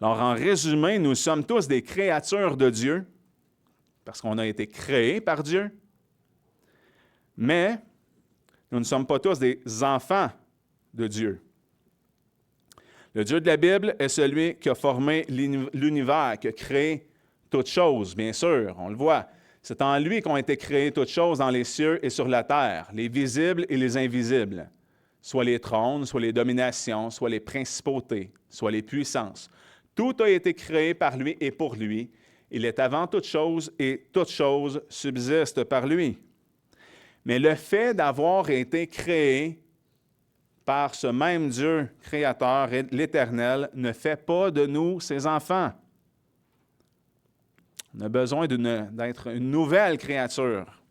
A: Alors, en résumé, nous sommes tous des créatures de Dieu, parce qu'on a été créés par Dieu, mais nous ne sommes pas tous des enfants de Dieu. Le Dieu de la Bible est celui qui a formé l'univers, qui a créé toutes choses, bien sûr, on le voit. C'est en lui qu'ont été créées toutes choses dans les cieux et sur la terre, les visibles et les invisibles, soit les trônes, soit les dominations, soit les principautés, soit les puissances. Tout a été créé par lui et pour lui. Il est avant toute chose et toute chose subsiste par lui. Mais le fait d'avoir été créé par ce même Dieu créateur, l'Éternel, ne fait pas de nous ses enfants. On a besoin d'être une nouvelle créature.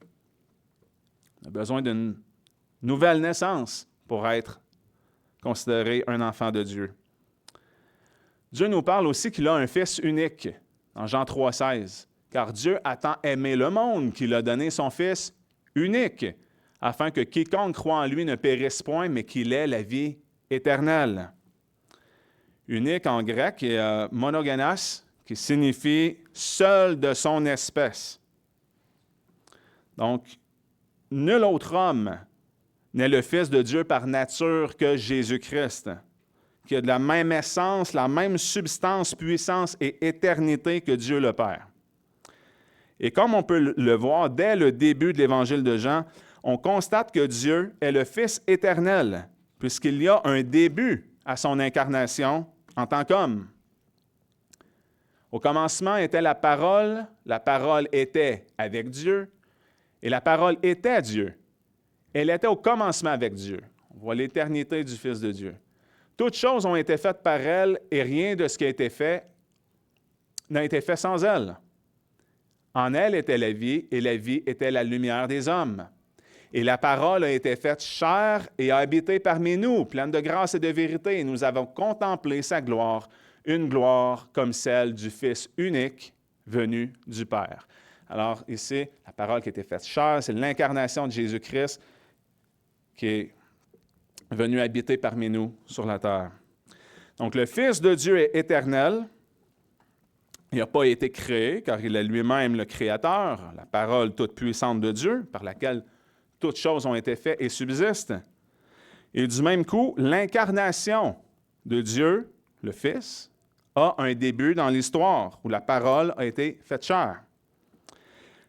A: On a besoin d'une nouvelle naissance pour être considéré un enfant de Dieu. Dieu nous parle aussi qu'il a un Fils unique, dans Jean 3,16. Car Dieu a tant aimé le monde qu'il a donné son Fils unique, afin que quiconque croit en lui ne périsse point, mais qu'il ait la vie éternelle. Unique en grec est monogenes, qui signifie seul de son espèce. Donc, nul autre homme n'est le Fils de Dieu par nature que Jésus-Christ, qui a de la même essence, la même substance, puissance et éternité que Dieu le Père. Et comme on peut le voir dès le début de l'Évangile de Jean, on constate que Dieu est le Fils éternel, puisqu'il y a un début à son incarnation en tant qu'homme. Au commencement était la parole était avec Dieu, et la parole était Dieu. Elle était au commencement avec Dieu. On voit l'éternité du Fils de Dieu. Toutes choses ont été faites par elle, et rien de ce qui a été fait n'a été fait sans elle. En elle était la vie, et la vie était la lumière des hommes. Et la parole a été faite chair et a habité parmi nous, pleine de grâce et de vérité, et nous avons contemplé sa gloire, une gloire comme celle du Fils unique venu du Père. Alors ici, la parole qui a été faite chair, c'est l'incarnation de Jésus-Christ qui est venu habiter parmi nous sur la terre. Donc le Fils de Dieu est éternel. Il n'a pas été créé, car il est lui-même le Créateur, la parole toute puissante de Dieu, par laquelle toutes choses ont été faites et subsistent. Et du même coup, l'incarnation de Dieu, le Fils, a un début dans l'histoire où la parole a été faite chair.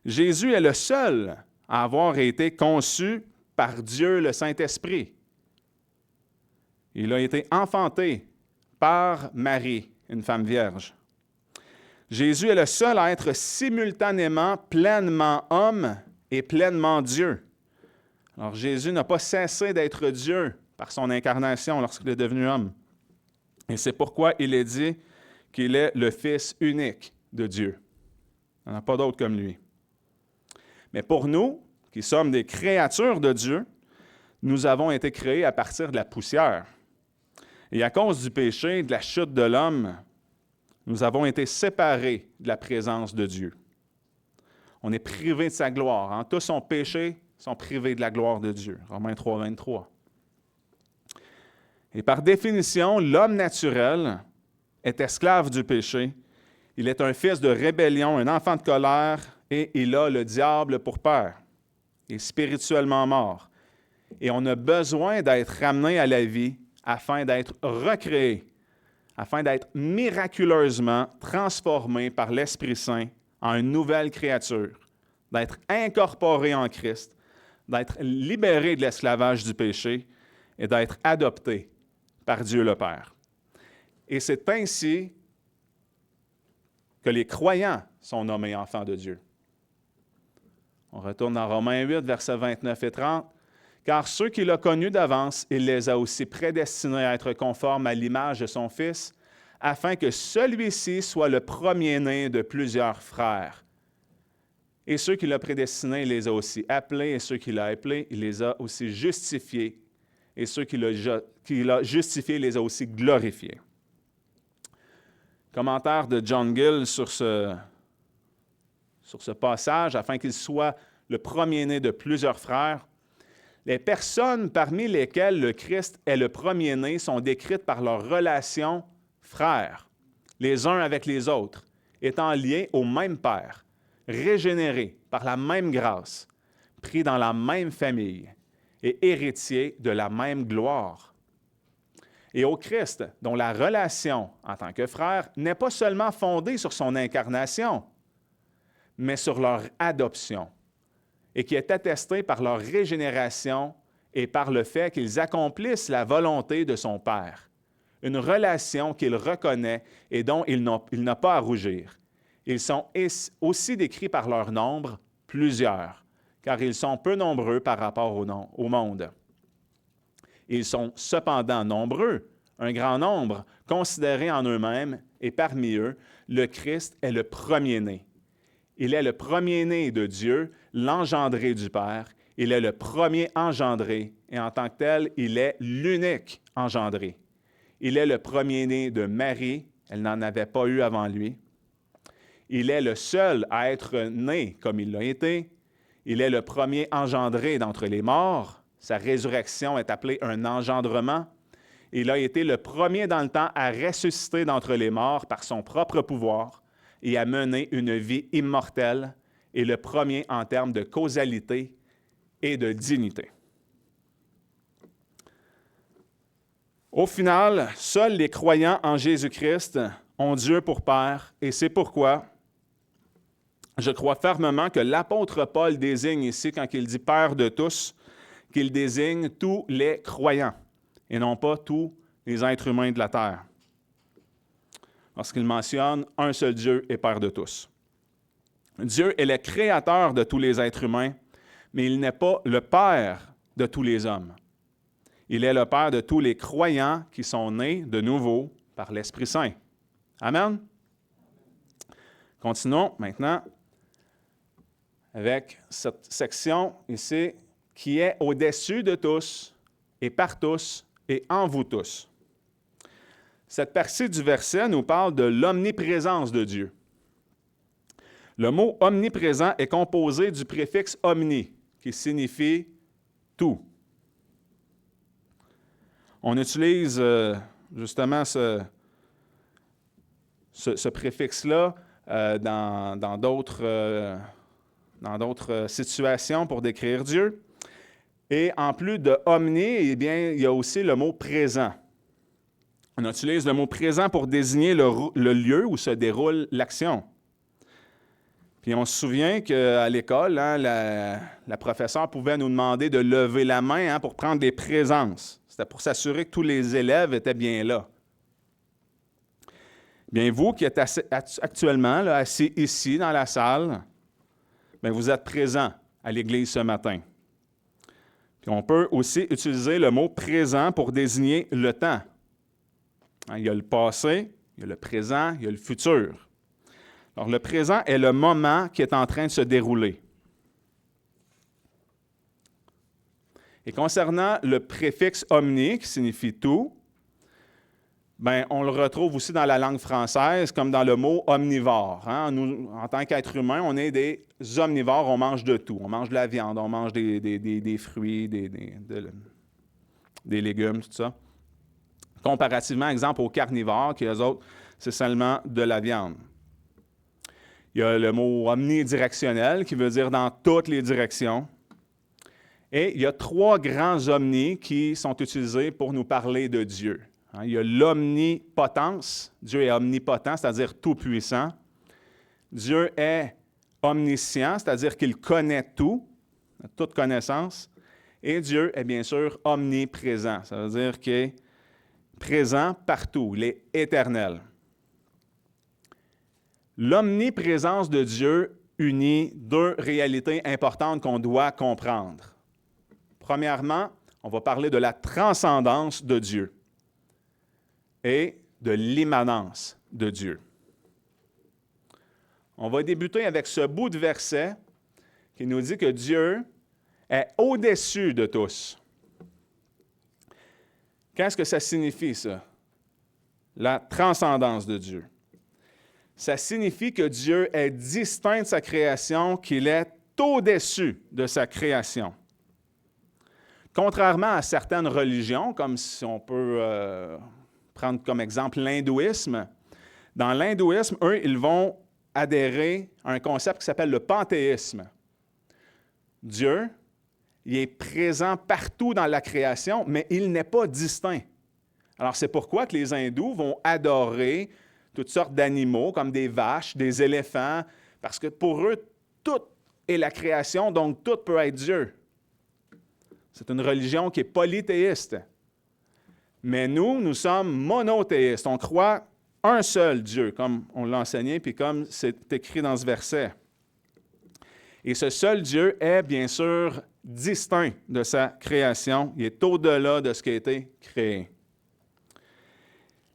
A: Jésus est le seul à avoir été conçu par Dieu le Saint-Esprit. Il a été enfanté par Marie, une femme vierge. Jésus est le seul à être simultanément pleinement homme et pleinement Dieu. Alors Jésus n'a pas cessé d'être Dieu par son incarnation lorsqu'il est devenu homme. Et c'est pourquoi il est dit qu'il est le Fils unique de Dieu. Il n'y en a pas d'autre comme lui. Mais pour nous, qui sommes des créatures de Dieu, nous avons été créés à partir de la poussière. Et à cause du péché, de la chute de l'homme, nous avons été séparés de la présence de Dieu. On est privés de sa gloire. En tous ont péché, sont privés de la gloire de Dieu. Romains 3, 23. Et par définition, l'homme naturel est esclave du péché. Il est un fils de rébellion, un enfant de colère, et il a le diable pour père. Il est spirituellement mort. Et on a besoin d'être ramené à la vie afin d'être recréé, afin d'être miraculeusement transformé par l'Esprit Saint en une nouvelle créature, d'être incorporé en Christ, d'être libéré de l'esclavage du péché et d'être adopté par Dieu le Père. Et c'est ainsi que les croyants sont nommés enfants de Dieu. On retourne dans Romains 8, versets 29 et 30. « Car ceux qu'il a connus d'avance, il les a aussi prédestinés à être conformes à l'image de son Fils, afin que celui-ci soit le premier-né de plusieurs frères. Et ceux qu'il a prédestinés, il les a aussi appelés, et ceux qu'il a appelés, il les a aussi justifiés, et ceux qu'il a justifiés, il les a aussi glorifiés. » Commentaire de John Gill sur ce passage, afin qu'il soit le premier-né de plusieurs frères. Les personnes parmi lesquelles le Christ est le premier-né sont décrites par leur relation frères, les uns avec les autres, étant liés au même Père, régénérés par la même grâce, pris dans la même famille et héritiers de la même gloire. Et au Christ, dont la relation en tant que frère n'est pas seulement fondée sur son incarnation, mais sur leur adoption, et qui est attestée par leur régénération et par le fait qu'ils accomplissent la volonté de son Père, une relation qu'il reconnaît et dont il n'a pas à rougir. Ils sont aussi décrits par leur nombre, plusieurs, car ils sont peu nombreux par rapport au monde. Ils sont cependant nombreux, un grand nombre, considérés en eux-mêmes, et parmi eux, le Christ est le premier-né. Il est le premier-né de Dieu, l'engendré du Père. Il est le premier engendré et en tant que tel, il est l'unique engendré. Il est le premier-né de Marie, elle n'en avait pas eu avant lui. Il est le seul à être né comme il l'a été. Il est le premier engendré d'entre les morts. Sa résurrection est appelée un engendrement. Il a été le premier dans le temps à ressusciter d'entre les morts par son propre pouvoir et à mener une vie immortelle et le premier en termes de causalité et de dignité. Au final, seuls les croyants en Jésus-Christ ont Dieu pour Père et c'est pourquoi je crois fermement que l'apôtre Paul désigne ici, quand il dit « Père de tous », qu'il désigne tous les croyants et non pas tous les êtres humains de la terre. Lorsqu'il mentionne « un seul Dieu et Père de tous ». Dieu est le créateur de tous les êtres humains, mais il n'est pas le Père de tous les hommes. Il est le Père de tous les croyants qui sont nés de nouveau par l'Esprit Saint. Amen? Continuons maintenant avec cette section ici qui est au-dessus de tous et par tous et en vous tous. Cette partie du verset nous parle de l'omniprésence de Dieu. Le mot omniprésent est composé du préfixe omni, qui signifie tout. On utilise justement ce préfixe-là dans d'autres situations pour décrire Dieu. Et en plus de omni, eh bien, il y a aussi le mot présent. On utilise le mot présent pour désigner le lieu où se déroule l'action. Puis on se souvient qu'à l'école, hein, la professeure pouvait nous demander de lever la main pour prendre des présences. C'était pour s'assurer que tous les élèves étaient bien là. Bien, vous qui êtes actuellement là, assis ici dans la salle, bien, vous êtes présents à l'Église ce matin. Puis on peut aussi utiliser le mot « présent » pour désigner le temps. Il y a le passé, il y a le présent, il y a le futur. Alors, le présent est le moment qui est en train de se dérouler. Et concernant le préfixe « omni » qui signifie « tout », bien, on le retrouve aussi dans la langue française comme dans le mot « omnivore ». Hein? Nous, en tant qu'être humain, on est des omnivores, on mange de tout. On mange de la viande, on mange des fruits, des légumes, tout ça. Comparativement, exemple, aux carnivores, qui eux autres, c'est seulement de la viande. Il y a le mot omnidirectionnel, qui veut dire dans toutes les directions. Et il y a 3 grands omnis qui sont utilisés pour nous parler de Dieu. Il y a l'omnipotence. Dieu est omnipotent, c'est-à-dire tout-puissant. Dieu est omniscient, c'est-à-dire qu'il connaît tout, toute connaissance. Et Dieu est bien sûr omniprésent, ça veut dire qu'il est présent partout, il est éternel. L'omniprésence de Dieu unit 2 réalités importantes qu'on doit comprendre. Premièrement, on va parler de la transcendance de Dieu et de l'immanence de Dieu. On va débuter avec ce bout de verset qui nous dit que Dieu est au-dessus de tous. Qu'est-ce que ça signifie, ça? La transcendance de Dieu. Ça signifie que Dieu est distinct de sa création, qu'il est au-dessus de sa création. Contrairement à certaines religions, comme si on peut prendre comme exemple l'hindouisme, dans l'hindouisme, eux, ils vont adhérer à un concept qui s'appelle le panthéisme. Dieu, il est présent partout dans la création, mais il n'est pas distinct. Alors, c'est pourquoi que les hindous vont adorer toutes sortes d'animaux, comme des vaches, des éléphants, parce que pour eux, tout est la création, donc tout peut être Dieu. C'est une religion qui est polythéiste. Mais nous sommes monothéistes. On croit un seul Dieu, comme on l'a enseigné, puis comme c'est écrit dans ce verset. Et ce seul Dieu est, bien sûr, distinct de sa création. Il est au-delà de ce qui a été créé.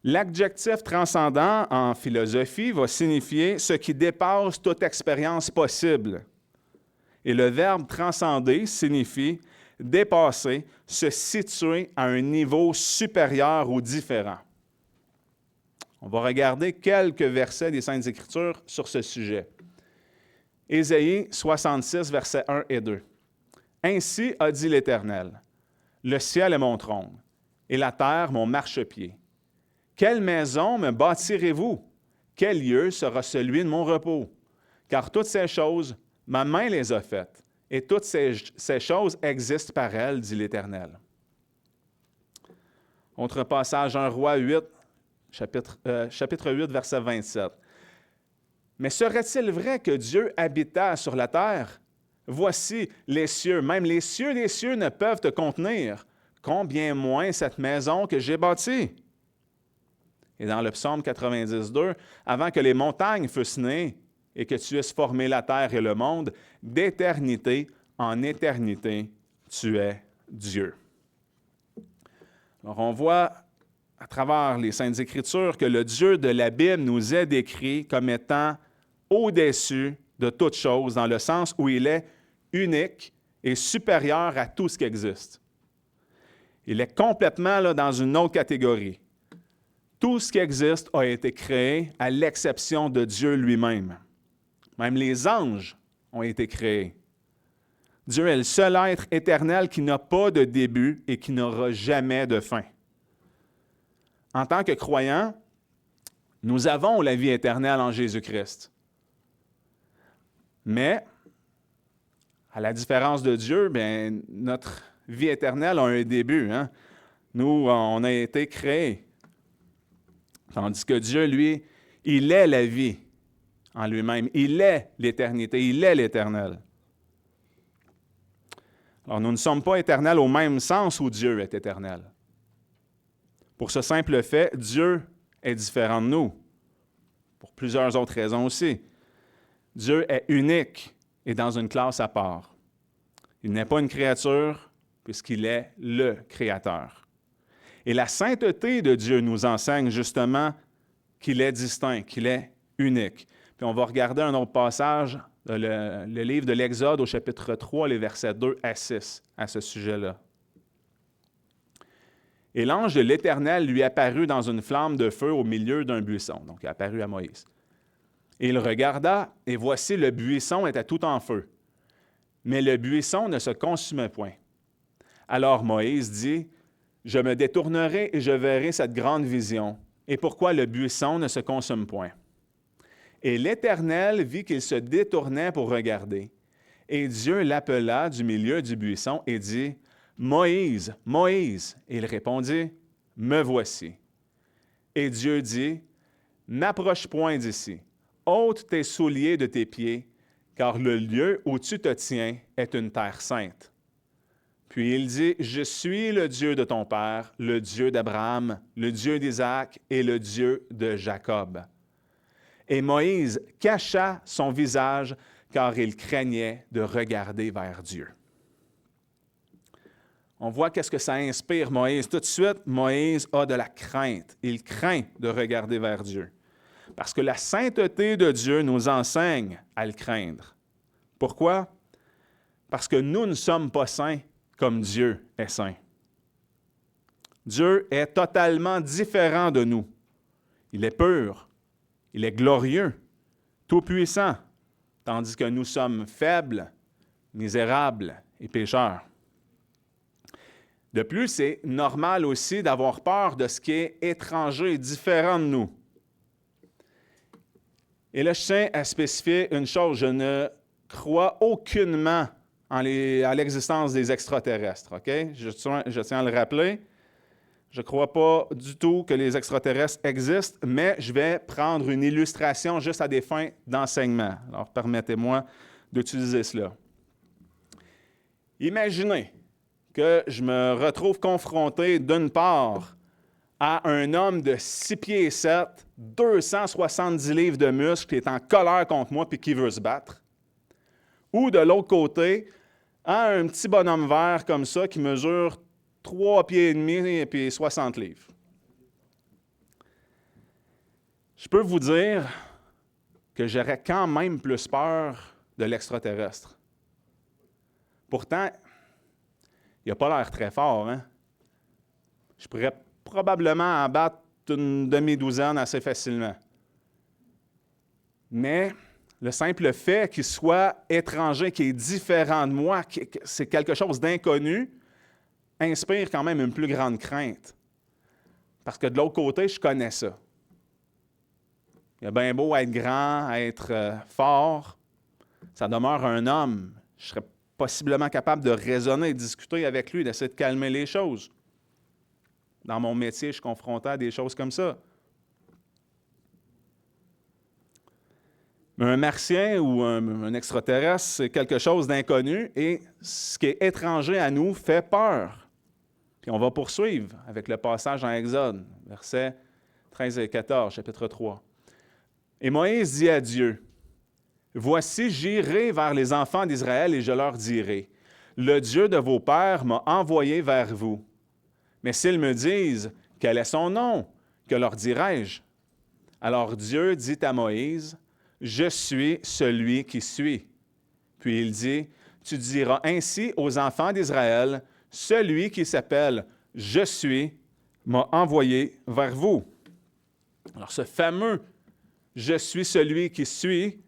A: L'adjectif transcendant en philosophie va signifier ce qui dépasse toute expérience possible. Et le verbe transcender signifie dépasser, se situer à un niveau supérieur ou différent. On va regarder quelques versets des Saintes Écritures sur ce sujet. Ésaïe 66, versets 1 et 2. « Ainsi a dit l'Éternel, le ciel est mon trône, et la terre mon marchepied. Quelle maison me bâtirez-vous? Quel lieu sera celui de mon repos? Car toutes ces choses, ma main les a faites, et toutes ces choses existent par elle, dit l'Éternel. » Autre passage, 1 Roi 8, chapitre 8, verset 27. « Mais serait-il vrai que Dieu habita sur la terre? Voici les cieux, même les cieux des cieux ne peuvent te contenir. Combien moins cette maison que j'ai bâtie? » Et dans le psaume 92, « Avant que les montagnes fussent nées et que tu aies formé la terre et le monde, d'éternité en éternité, tu es Dieu. » Alors on voit à travers les Saintes Écritures que le Dieu de la Bible nous est décrit comme étant au-dessus de toute chose, dans le sens où il est unique et supérieur à tout ce qui existe. Il est complètement là, dans une autre catégorie. Tout ce qui existe a été créé à l'exception de Dieu lui-même. Même les anges ont été créés. Dieu est le seul être éternel qui n'a pas de début et qui n'aura jamais de fin. En tant que croyants, nous avons la vie éternelle en Jésus-Christ. Mais, à la différence de Dieu, bien, notre vie éternelle a un début. Hein? Nous, on a été créés. Tandis que Dieu, lui, il est la vie en lui-même. Il est l'éternité. Il est l'éternel. Alors, nous ne sommes pas éternels au même sens où Dieu est éternel. Pour ce simple fait, Dieu est différent de nous. Pour plusieurs autres raisons aussi. Dieu est unique et dans une classe à part. Il n'est pas une créature puisqu'il est le Créateur. Et la sainteté de Dieu nous enseigne justement qu'il est distinct, qu'il est unique. Puis on va regarder un autre passage, le livre de l'Exode au chapitre 3, les versets 2 à 6 à ce sujet-là. « Et l'ange de l'Éternel lui apparut dans une flamme de feu au milieu d'un buisson. » Donc, il apparut à Moïse. « Et il regarda, et voici, le buisson était tout en feu. Mais le buisson ne se consumait point. Alors Moïse dit, « Je me détournerai et je verrai cette grande vision. Et pourquoi le buisson ne se consume point? » Et l'Éternel vit qu'il se détournait pour regarder. Et Dieu l'appela du milieu du buisson et dit, « Moïse, Moïse! » Et il répondit, « Me voici. » Et Dieu dit, « N'approche point d'ici. Ôte tes souliers de tes pieds, car le lieu où tu te tiens est une terre sainte. » Puis il dit, « Je suis le Dieu de ton père, le Dieu d'Abraham, le Dieu d'Isaac et le Dieu de Jacob. » Et Moïse cacha son visage, car il craignait de regarder vers Dieu. On voit qu'est-ce que ça inspire Moïse. Tout de suite, Moïse a de la crainte. Il craint de regarder vers Dieu. Parce que la sainteté de Dieu nous enseigne à le craindre. Pourquoi? Parce que nous ne sommes pas saints comme Dieu est saint. Dieu est totalement différent de nous. Il est pur, il est glorieux, tout-puissant, tandis que nous sommes faibles, misérables et pécheurs. De plus, c'est normal aussi d'avoir peur de ce qui est étranger et différent de nous. Et là, je tiens à spécifier une chose, je ne crois aucunement à l'existence des extraterrestres, OK? Je tiens à le rappeler. Je ne crois pas du tout que les extraterrestres existent, mais je vais prendre une illustration juste à des fins d'enseignement. Alors, permettez-moi d'utiliser cela. Imaginez que je me retrouve confronté, d'une part, à un homme de 6 pieds 7, 270 livres de muscles, qui est en colère contre moi et qui veut se battre. Ou de l'autre côté, à un petit bonhomme vert comme ça qui mesure 3 pieds et demi et puis 60 livres. Je peux vous dire que j'aurais quand même plus peur de l'extraterrestre. Pourtant, il n'a pas l'air très fort, hein? Je pourrais probablement en battre une demi-douzaine assez facilement. Mais le simple fait qu'il soit étranger, qu'il est différent de moi, que c'est quelque chose d'inconnu, inspire quand même une plus grande crainte. Parce que de l'autre côté, je connais ça. Il a bien beau être grand, être fort, ça demeure un homme. Je serais possiblement capable de raisonner, de discuter avec lui, d'essayer de calmer les choses. Dans mon métier, je suis confronté à des choses comme ça. Mais un martien ou un extraterrestre, c'est quelque chose d'inconnu et ce qui est étranger à nous fait peur. Puis on va poursuivre avec le passage dans Exode, versets 13 et 14, chapitre 3. Et Moïse dit à Dieu, « Voici, j'irai vers les enfants d'Israël et je leur dirai, « Le Dieu de vos pères m'a envoyé vers vous. Mais s'ils me disent, « Quel est son nom? » Que leur dirai-je? Alors Dieu dit à Moïse, « Je suis celui qui suis. » Puis il dit, « Tu diras ainsi aux enfants d'Israël, « Celui qui s'appelle « Je suis » m'a envoyé vers vous. » Alors ce fameux « Je suis celui qui suis »,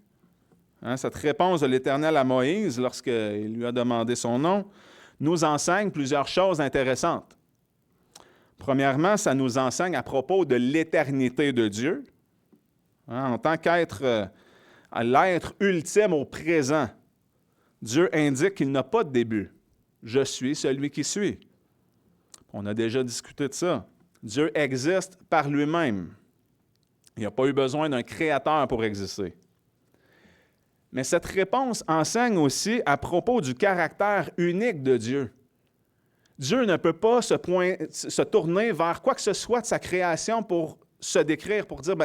A: cette réponse de l'Éternel à Moïse lorsqu'il lui a demandé son nom, nous enseigne plusieurs choses intéressantes. Premièrement, ça nous enseigne à propos de l'éternité de Dieu. En tant qu'être, l'être ultime au présent, Dieu indique qu'il n'a pas de début. Je suis celui qui suis. On a déjà discuté de ça. Dieu existe par lui-même. Il n'a pas eu besoin d'un créateur pour exister. Mais cette réponse enseigne aussi à propos du caractère unique de Dieu. Dieu ne peut pas se tourner vers quoi que ce soit de sa création pour se décrire, pour dire,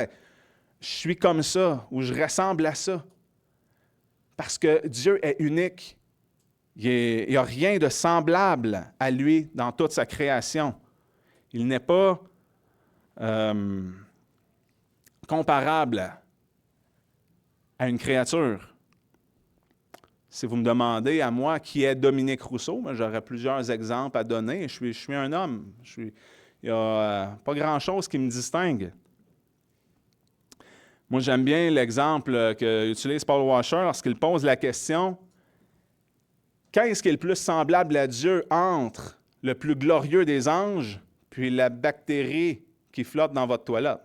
A: je suis comme ça ou je ressemble à ça. Parce que Dieu est unique. Il n'y a rien de semblable à lui dans toute sa création. Il n'est pas comparable à une créature. Si vous me demandez à moi qui est Dominique Rousseau, j'aurais plusieurs exemples à donner. Je suis un homme. Il n'y a pas grand-chose qui me distingue. Moi, j'aime bien l'exemple qu'utilise Paul Washer lorsqu'il pose la question « Qu'est-ce qui est le plus semblable à Dieu entre le plus glorieux des anges puis la bactérie qui flotte dans votre toilette? »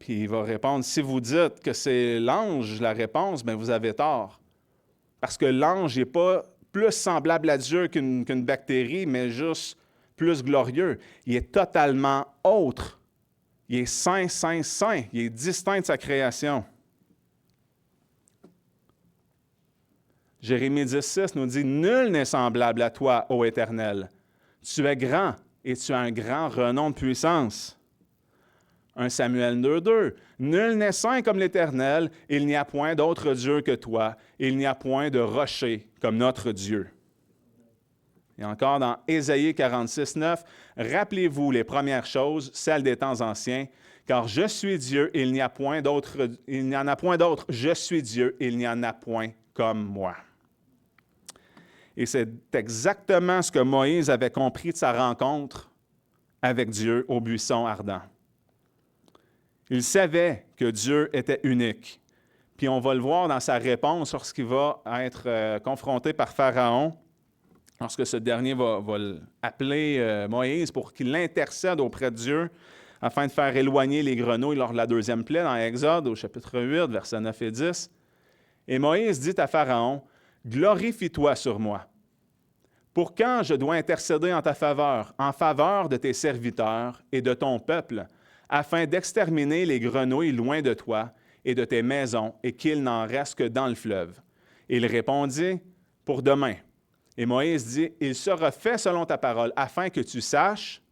A: Puis il va répondre, si vous dites que c'est l'ange, la réponse, vous avez tort. Parce que l'ange n'est pas plus semblable à Dieu qu'une bactérie, mais juste plus glorieux. Il est totalement autre. Il est saint, saint, saint. Il est distinct de sa création. Jérémie 10,6 nous dit, « Nul n'est semblable à toi, ô Éternel. Tu es grand et tu as un grand renom de puissance. » 1 Samuel 2,2. « Nul n'est saint comme l'Éternel, il n'y a point d'autre Dieu que toi, il n'y a point de rocher comme notre Dieu. » Et encore dans Ésaïe 46,9, « Rappelez-vous les premières choses, celles des temps anciens, car je suis Dieu, il n'y en a point d'autre, je suis Dieu, il n'y en a point comme moi. » Et c'est exactement ce que Moïse avait compris de sa rencontre avec Dieu au buisson ardent. Il savait que Dieu était unique. Puis on va le voir dans sa réponse lorsqu'il va être confronté par Pharaon, lorsque ce dernier va appeler Moïse pour qu'il intercède auprès de Dieu afin de faire éloigner les grenouilles lors de la deuxième plaie dans Exode au chapitre 8, versets 9 et 10. Et Moïse dit à Pharaon, « Glorifie-toi sur moi. Pour quand je dois intercéder en ta faveur, en faveur de tes serviteurs et de ton peuple, afin d'exterminer les grenouilles loin de toi et de tes maisons, et qu'il n'en reste que dans le fleuve. » Et il répondit, « Pour demain. » Et Moïse dit, « Il sera fait selon ta parole, afin que tu saches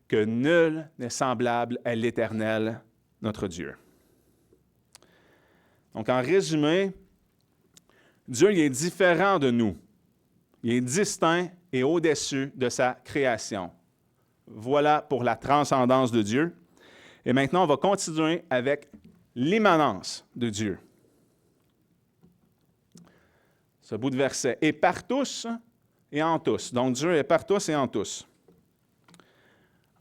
A: que nul n'est semblable à l'Éternel, notre Dieu. » Donc, en résumé, Dieu il est différent de nous. Il est distinct et au-dessus de sa création. Voilà pour la transcendance de Dieu. Et maintenant, on va continuer avec l'immanence de Dieu. ce bout de verset, et par tous et en tous. Donc Dieu est par tous et en tous.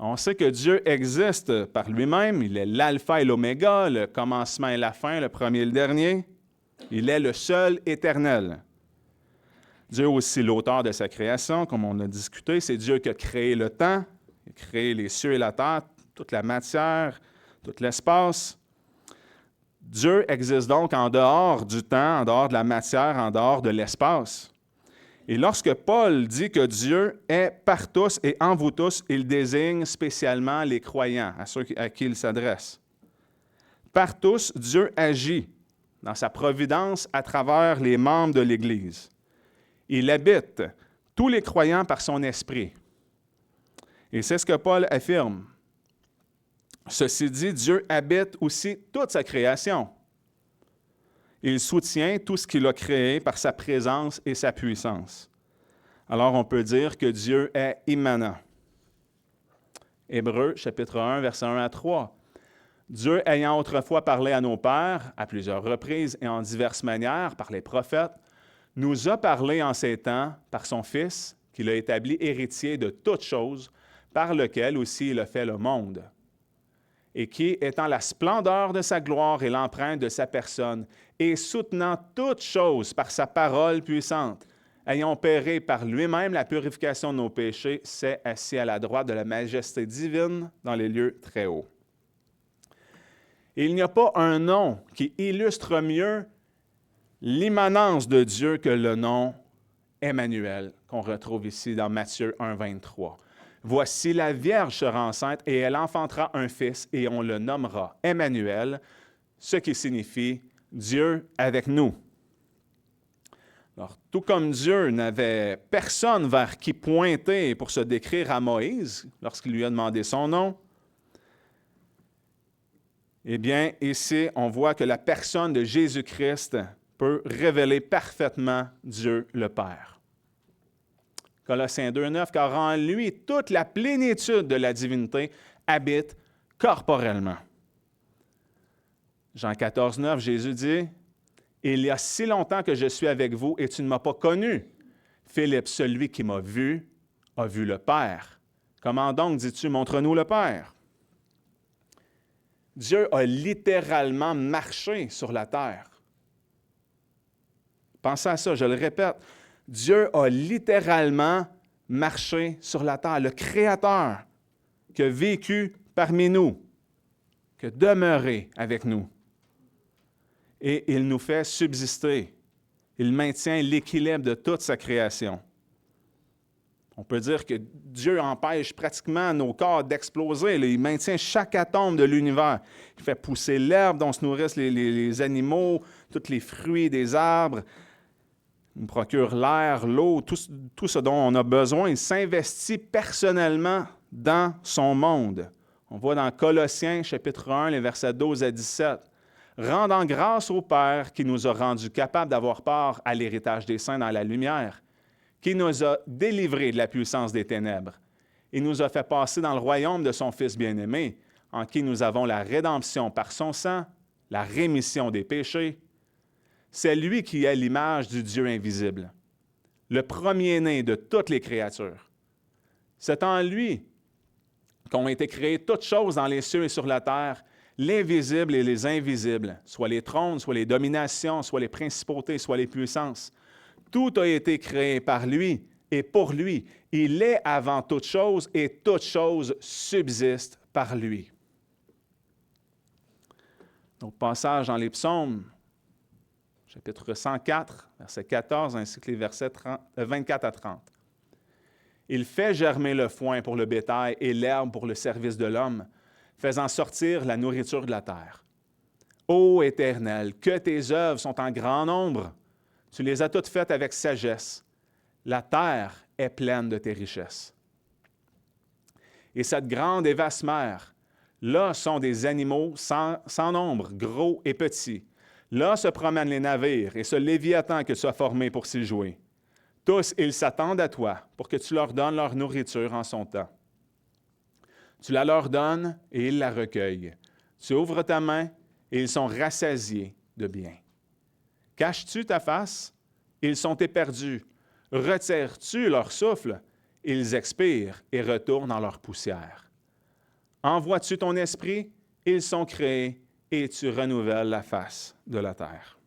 A: On sait que Dieu existe par lui-même, il est l'alpha et l'oméga, le commencement et la fin, le premier et le dernier. Il est le seul éternel. Dieu est aussi l'auteur de sa création, comme on a discuté. C'est Dieu qui a créé le temps, il a créé les cieux et la terre, toute la matière, tout l'espace. Dieu existe donc en dehors du temps, en dehors de la matière, en dehors de l'espace. Et lorsque Paul dit que Dieu est par tous et en vous tous, il désigne spécialement les croyants, à ceux à qui il s'adresse. Par tous, Dieu agit dans sa providence à travers les membres de l'Église. Il habite tous les croyants par son esprit. Et c'est ce que Paul affirme. Ceci dit, Dieu habite aussi toute sa création. Il soutient tout ce qu'il a créé par sa présence et sa puissance. Alors, on peut dire que Dieu est immanent. Hébreux, chapitre 1, versets 1 à 3. Dieu ayant autrefois parlé à nos pères, à plusieurs reprises et en diverses manières, par les prophètes, nous a parlé en ces temps par son Fils, qu'il a établi héritier de toutes choses, par lequel aussi il a fait le monde. Et qui, étant la splendeur de sa gloire et l'empreinte de sa personne, et soutenant toutes choses par sa parole puissante, ayant opéré par lui-même la purification de nos péchés, s'est assis à la droite de la majesté divine dans les lieux très hauts. Et il n'y a pas un nom qui illustre mieux l'immanence de Dieu que le nom Emmanuel, qu'on retrouve ici dans Matthieu 1, 23. Voici la Vierge sera enceinte et elle enfantera un fils et on le nommera Emmanuel, ce qui signifie Dieu avec nous. Alors, tout comme Dieu n'avait personne vers qui pointer pour se décrire à Moïse lorsqu'il lui a demandé son nom, eh bien, ici, on voit que la personne de Jésus-Christ peut révéler parfaitement Dieu le Père. Colossiens 2, 9, car en lui, toute la plénitude de la divinité habite corporellement. Jean 14, 9, Jésus dit, « Il y a si longtemps que je suis avec vous et tu ne m'as pas connu. Philippe, celui qui m'a vu, a vu le Père. Comment donc dis-tu, montre-nous le Père? » Dieu a littéralement marché sur la terre. Pensez à ça, je le répète. Dieu a littéralement marché sur la terre. Le Créateur qui a vécu parmi nous, qui a demeuré avec nous. Et il nous fait subsister. Il maintient l'équilibre de toute sa création. On peut dire que Dieu empêche pratiquement nos corps d'exploser. Il maintient chaque atome de l'univers. Il fait pousser l'herbe dont se nourrissent les animaux, tous les fruits des arbres. Il nous procure l'air, l'eau, tout ce dont on a besoin. Il s'investit personnellement dans son monde. On voit dans Colossiens, chapitre 1, les versets 12 à 17. « Rendant grâce au Père qui nous a rendus capables d'avoir part à l'héritage des saints dans la lumière, qui nous a délivrés de la puissance des ténèbres et nous a fait passer dans le royaume de son Fils bien-aimé, en qui nous avons la rédemption par son sang, la rémission des péchés. C'est lui qui est l'image du Dieu invisible, le premier-né de toutes les créatures. C'est en lui qu'ont été créées toutes choses dans les cieux et sur la terre, l'invisible et les invisibles, soit les trônes, soit les dominations, soit les principautés, soit les puissances. Tout a été créé par lui et pour lui. Il est avant toute chose et toute chose subsiste par lui. » Donc, passage dans les psaumes, chapitre 104, verset 14, ainsi que les versets 24 à 30. « Il fait germer le foin pour le bétail et l'herbe pour le service de l'homme, faisant sortir la nourriture de la terre. Ô Éternel, que tes œuvres sont en grand nombre! Tu les as toutes faites avec sagesse. La terre est pleine de tes richesses. Et cette grande et vaste mer, là sont des animaux sans nombre, gros et petits. Là se promènent les navires et ce Léviathan que tu as formé pour s'y jouer. Tous, ils s'attendent à toi pour que tu leur donnes leur nourriture en son temps. Tu la leur donnes et ils la recueillent. Tu ouvres ta main et ils sont rassasiés de bien. Caches-tu ta face? Ils sont éperdus. Retires-tu leur souffle? Ils expirent et retournent dans leur poussière. Envoies-tu ton esprit? Ils sont créés et tu renouvelles la face de la terre.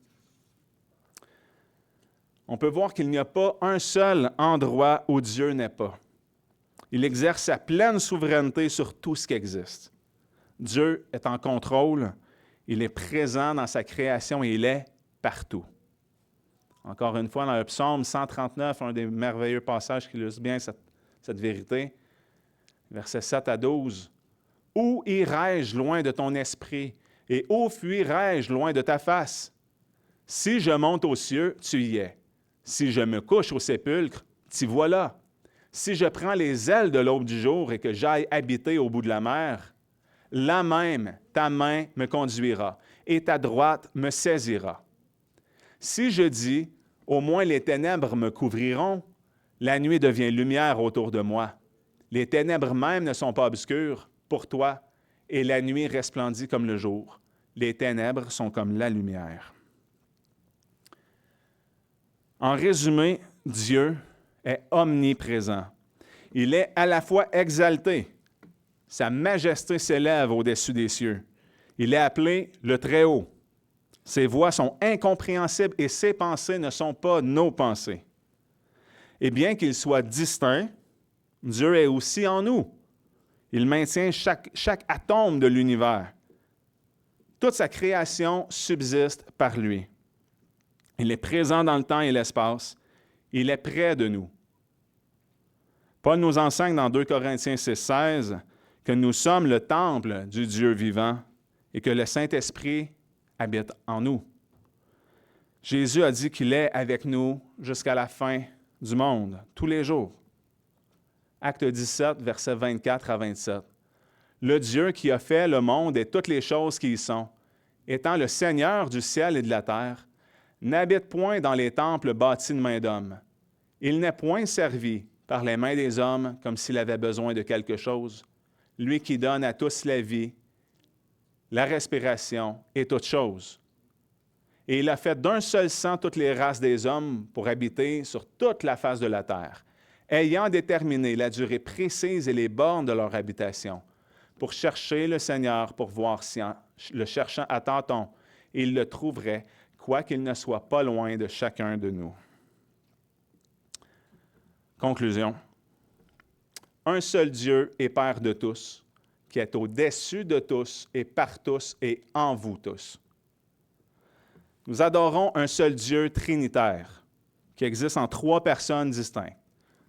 A: On peut voir qu'il n'y a pas un seul endroit où Dieu n'est pas. Il exerce sa pleine souveraineté sur tout ce qui existe. Dieu est en contrôle, il est présent dans sa création et il est partout. Encore une fois, dans le psaume 139, un des merveilleux passages qui illustre bien cette vérité, versets 7 à 12. « Où irai-je loin de ton esprit, et où fuirai-je loin de ta face? Si je monte aux cieux, tu y es. Si je me couche au sépulcre, t'y voilà. Si je prends les ailes de l'aube du jour et que j'aille habiter au bout de la mer, là même ta main me conduira, et ta droite me saisira. Si je dis, au moins les ténèbres me couvriront, la nuit devient lumière autour de moi. Les ténèbres même ne sont pas obscures pour toi, et la nuit resplendit comme le jour. Les ténèbres sont comme la lumière. » En résumé, Dieu est omniprésent. Il est à la fois exalté. Sa majesté s'élève au-dessus des cieux. Il est appelé le Très-Haut. Ses voies sont incompréhensibles et ses pensées ne sont pas nos pensées. Et bien qu'il soit distinct, Dieu est aussi en nous. Il maintient chaque atome de l'univers. Toute sa création subsiste par lui. Il est présent dans le temps et l'espace. Il est près de nous. Paul nous enseigne dans 2 Corinthiens 6,16 que nous sommes le temple du Dieu vivant et que le Saint-Esprit habite en nous. Jésus a dit qu'il est avec nous jusqu'à la fin du monde, tous les jours. Acte 17, versets 24 à 27. Le Dieu qui a fait le monde et toutes les choses qui y sont, étant le Seigneur du ciel et de la terre, n'habite point dans les temples bâtis de main d'homme. Il n'est point servi par les mains des hommes comme s'il avait besoin de quelque chose, lui qui donne à tous la vie, la respiration et toutes choses. Et il a fait d'un seul sang toutes les races des hommes pour habiter sur toute la face de la terre, ayant déterminé la durée précise et les bornes de leur habitation, pour chercher le Seigneur, pour voir si en le cherchant à tâtons, il le trouverait, quoiqu'il ne soit pas loin de chacun de nous. Conclusion. Un seul Dieu est Père de tous, qui est au-dessus de tous et par tous et en vous tous. Nous adorons un seul Dieu trinitaire, qui existe en 3 personnes distinctes.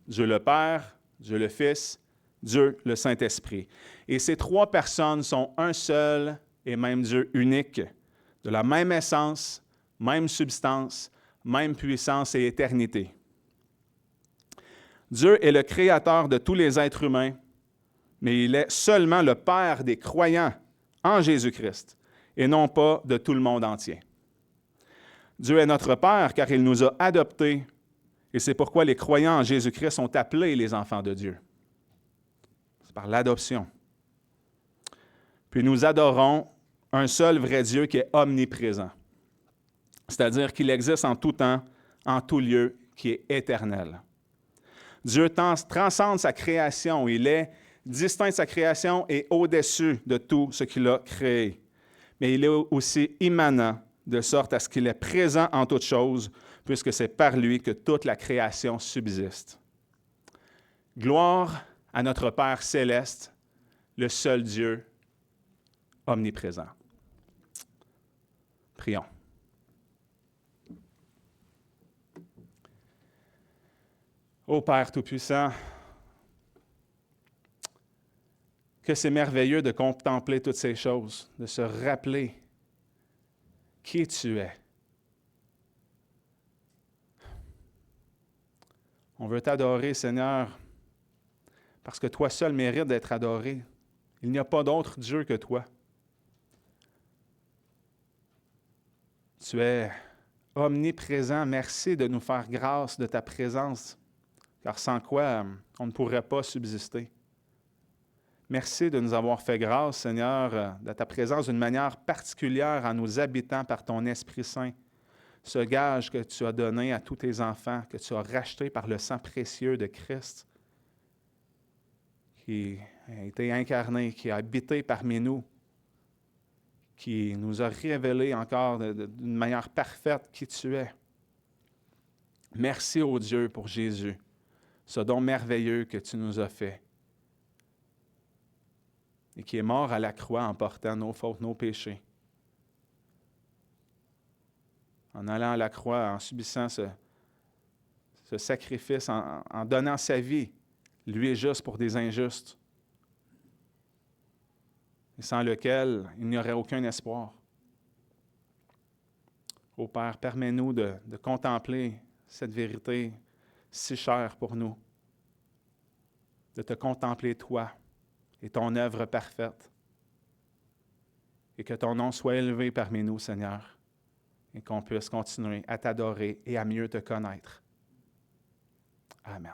A: Dieu le Père, Dieu le Fils, Dieu le Saint-Esprit. Et ces 3 personnes sont un seul et même Dieu unique, de la même essence, même substance, même puissance et éternité. Dieu est le créateur de tous les êtres humains, mais il est seulement le Père des croyants en Jésus-Christ, et non pas de tout le monde entier. Dieu est notre Père car il nous a adoptés, et c'est pourquoi les croyants en Jésus-Christ sont appelés les enfants de Dieu. C'est par l'adoption. Puis nous adorons un seul vrai Dieu qui est omniprésent, c'est-à-dire qu'il existe en tout temps, en tout lieu, qui est éternel. Dieu transcende sa création, il est distinct de sa création et au-dessus de tout ce qu'il a créé. Mais il est aussi immanent, de sorte à ce qu'il est présent en toutes choses, puisque c'est par lui que toute la création subsiste. Gloire à notre Père céleste, le seul Dieu omniprésent. Prions. Ô Père Tout-Puissant, que c'est merveilleux de contempler toutes ces choses, de se rappeler qui tu es. On veut t'adorer, Seigneur, parce que toi seul mérites d'être adoré. Il n'y a pas d'autre Dieu que toi. Tu es omniprésent. Merci de nous faire grâce de ta présence, car sans quoi on ne pourrait pas subsister. Merci de nous avoir fait grâce, Seigneur, de ta présence d'une manière particulière en nous habitant par ton Esprit Saint. ce gage que tu as donné à tous tes enfants, que tu as racheté par le sang précieux de Christ, qui a été incarné, qui a habité parmi nous, qui nous a révélé encore d'une manière parfaite qui tu es. Merci, ô Dieu, pour Jésus, ce don merveilleux que tu nous as fait et qui est mort à la croix en portant nos fautes, nos péchés. En allant à la croix, en subissant ce sacrifice, en donnant sa vie, lui est juste pour des injustes, et sans lequel il n'y aurait aucun espoir. Ô Père, permets-nous de contempler cette vérité si chère pour nous, de te contempler toi et ton œuvre parfaite, et que ton nom soit élevé parmi nous, Seigneur, et qu'on puisse continuer à t'adorer et à mieux te connaître. Amen.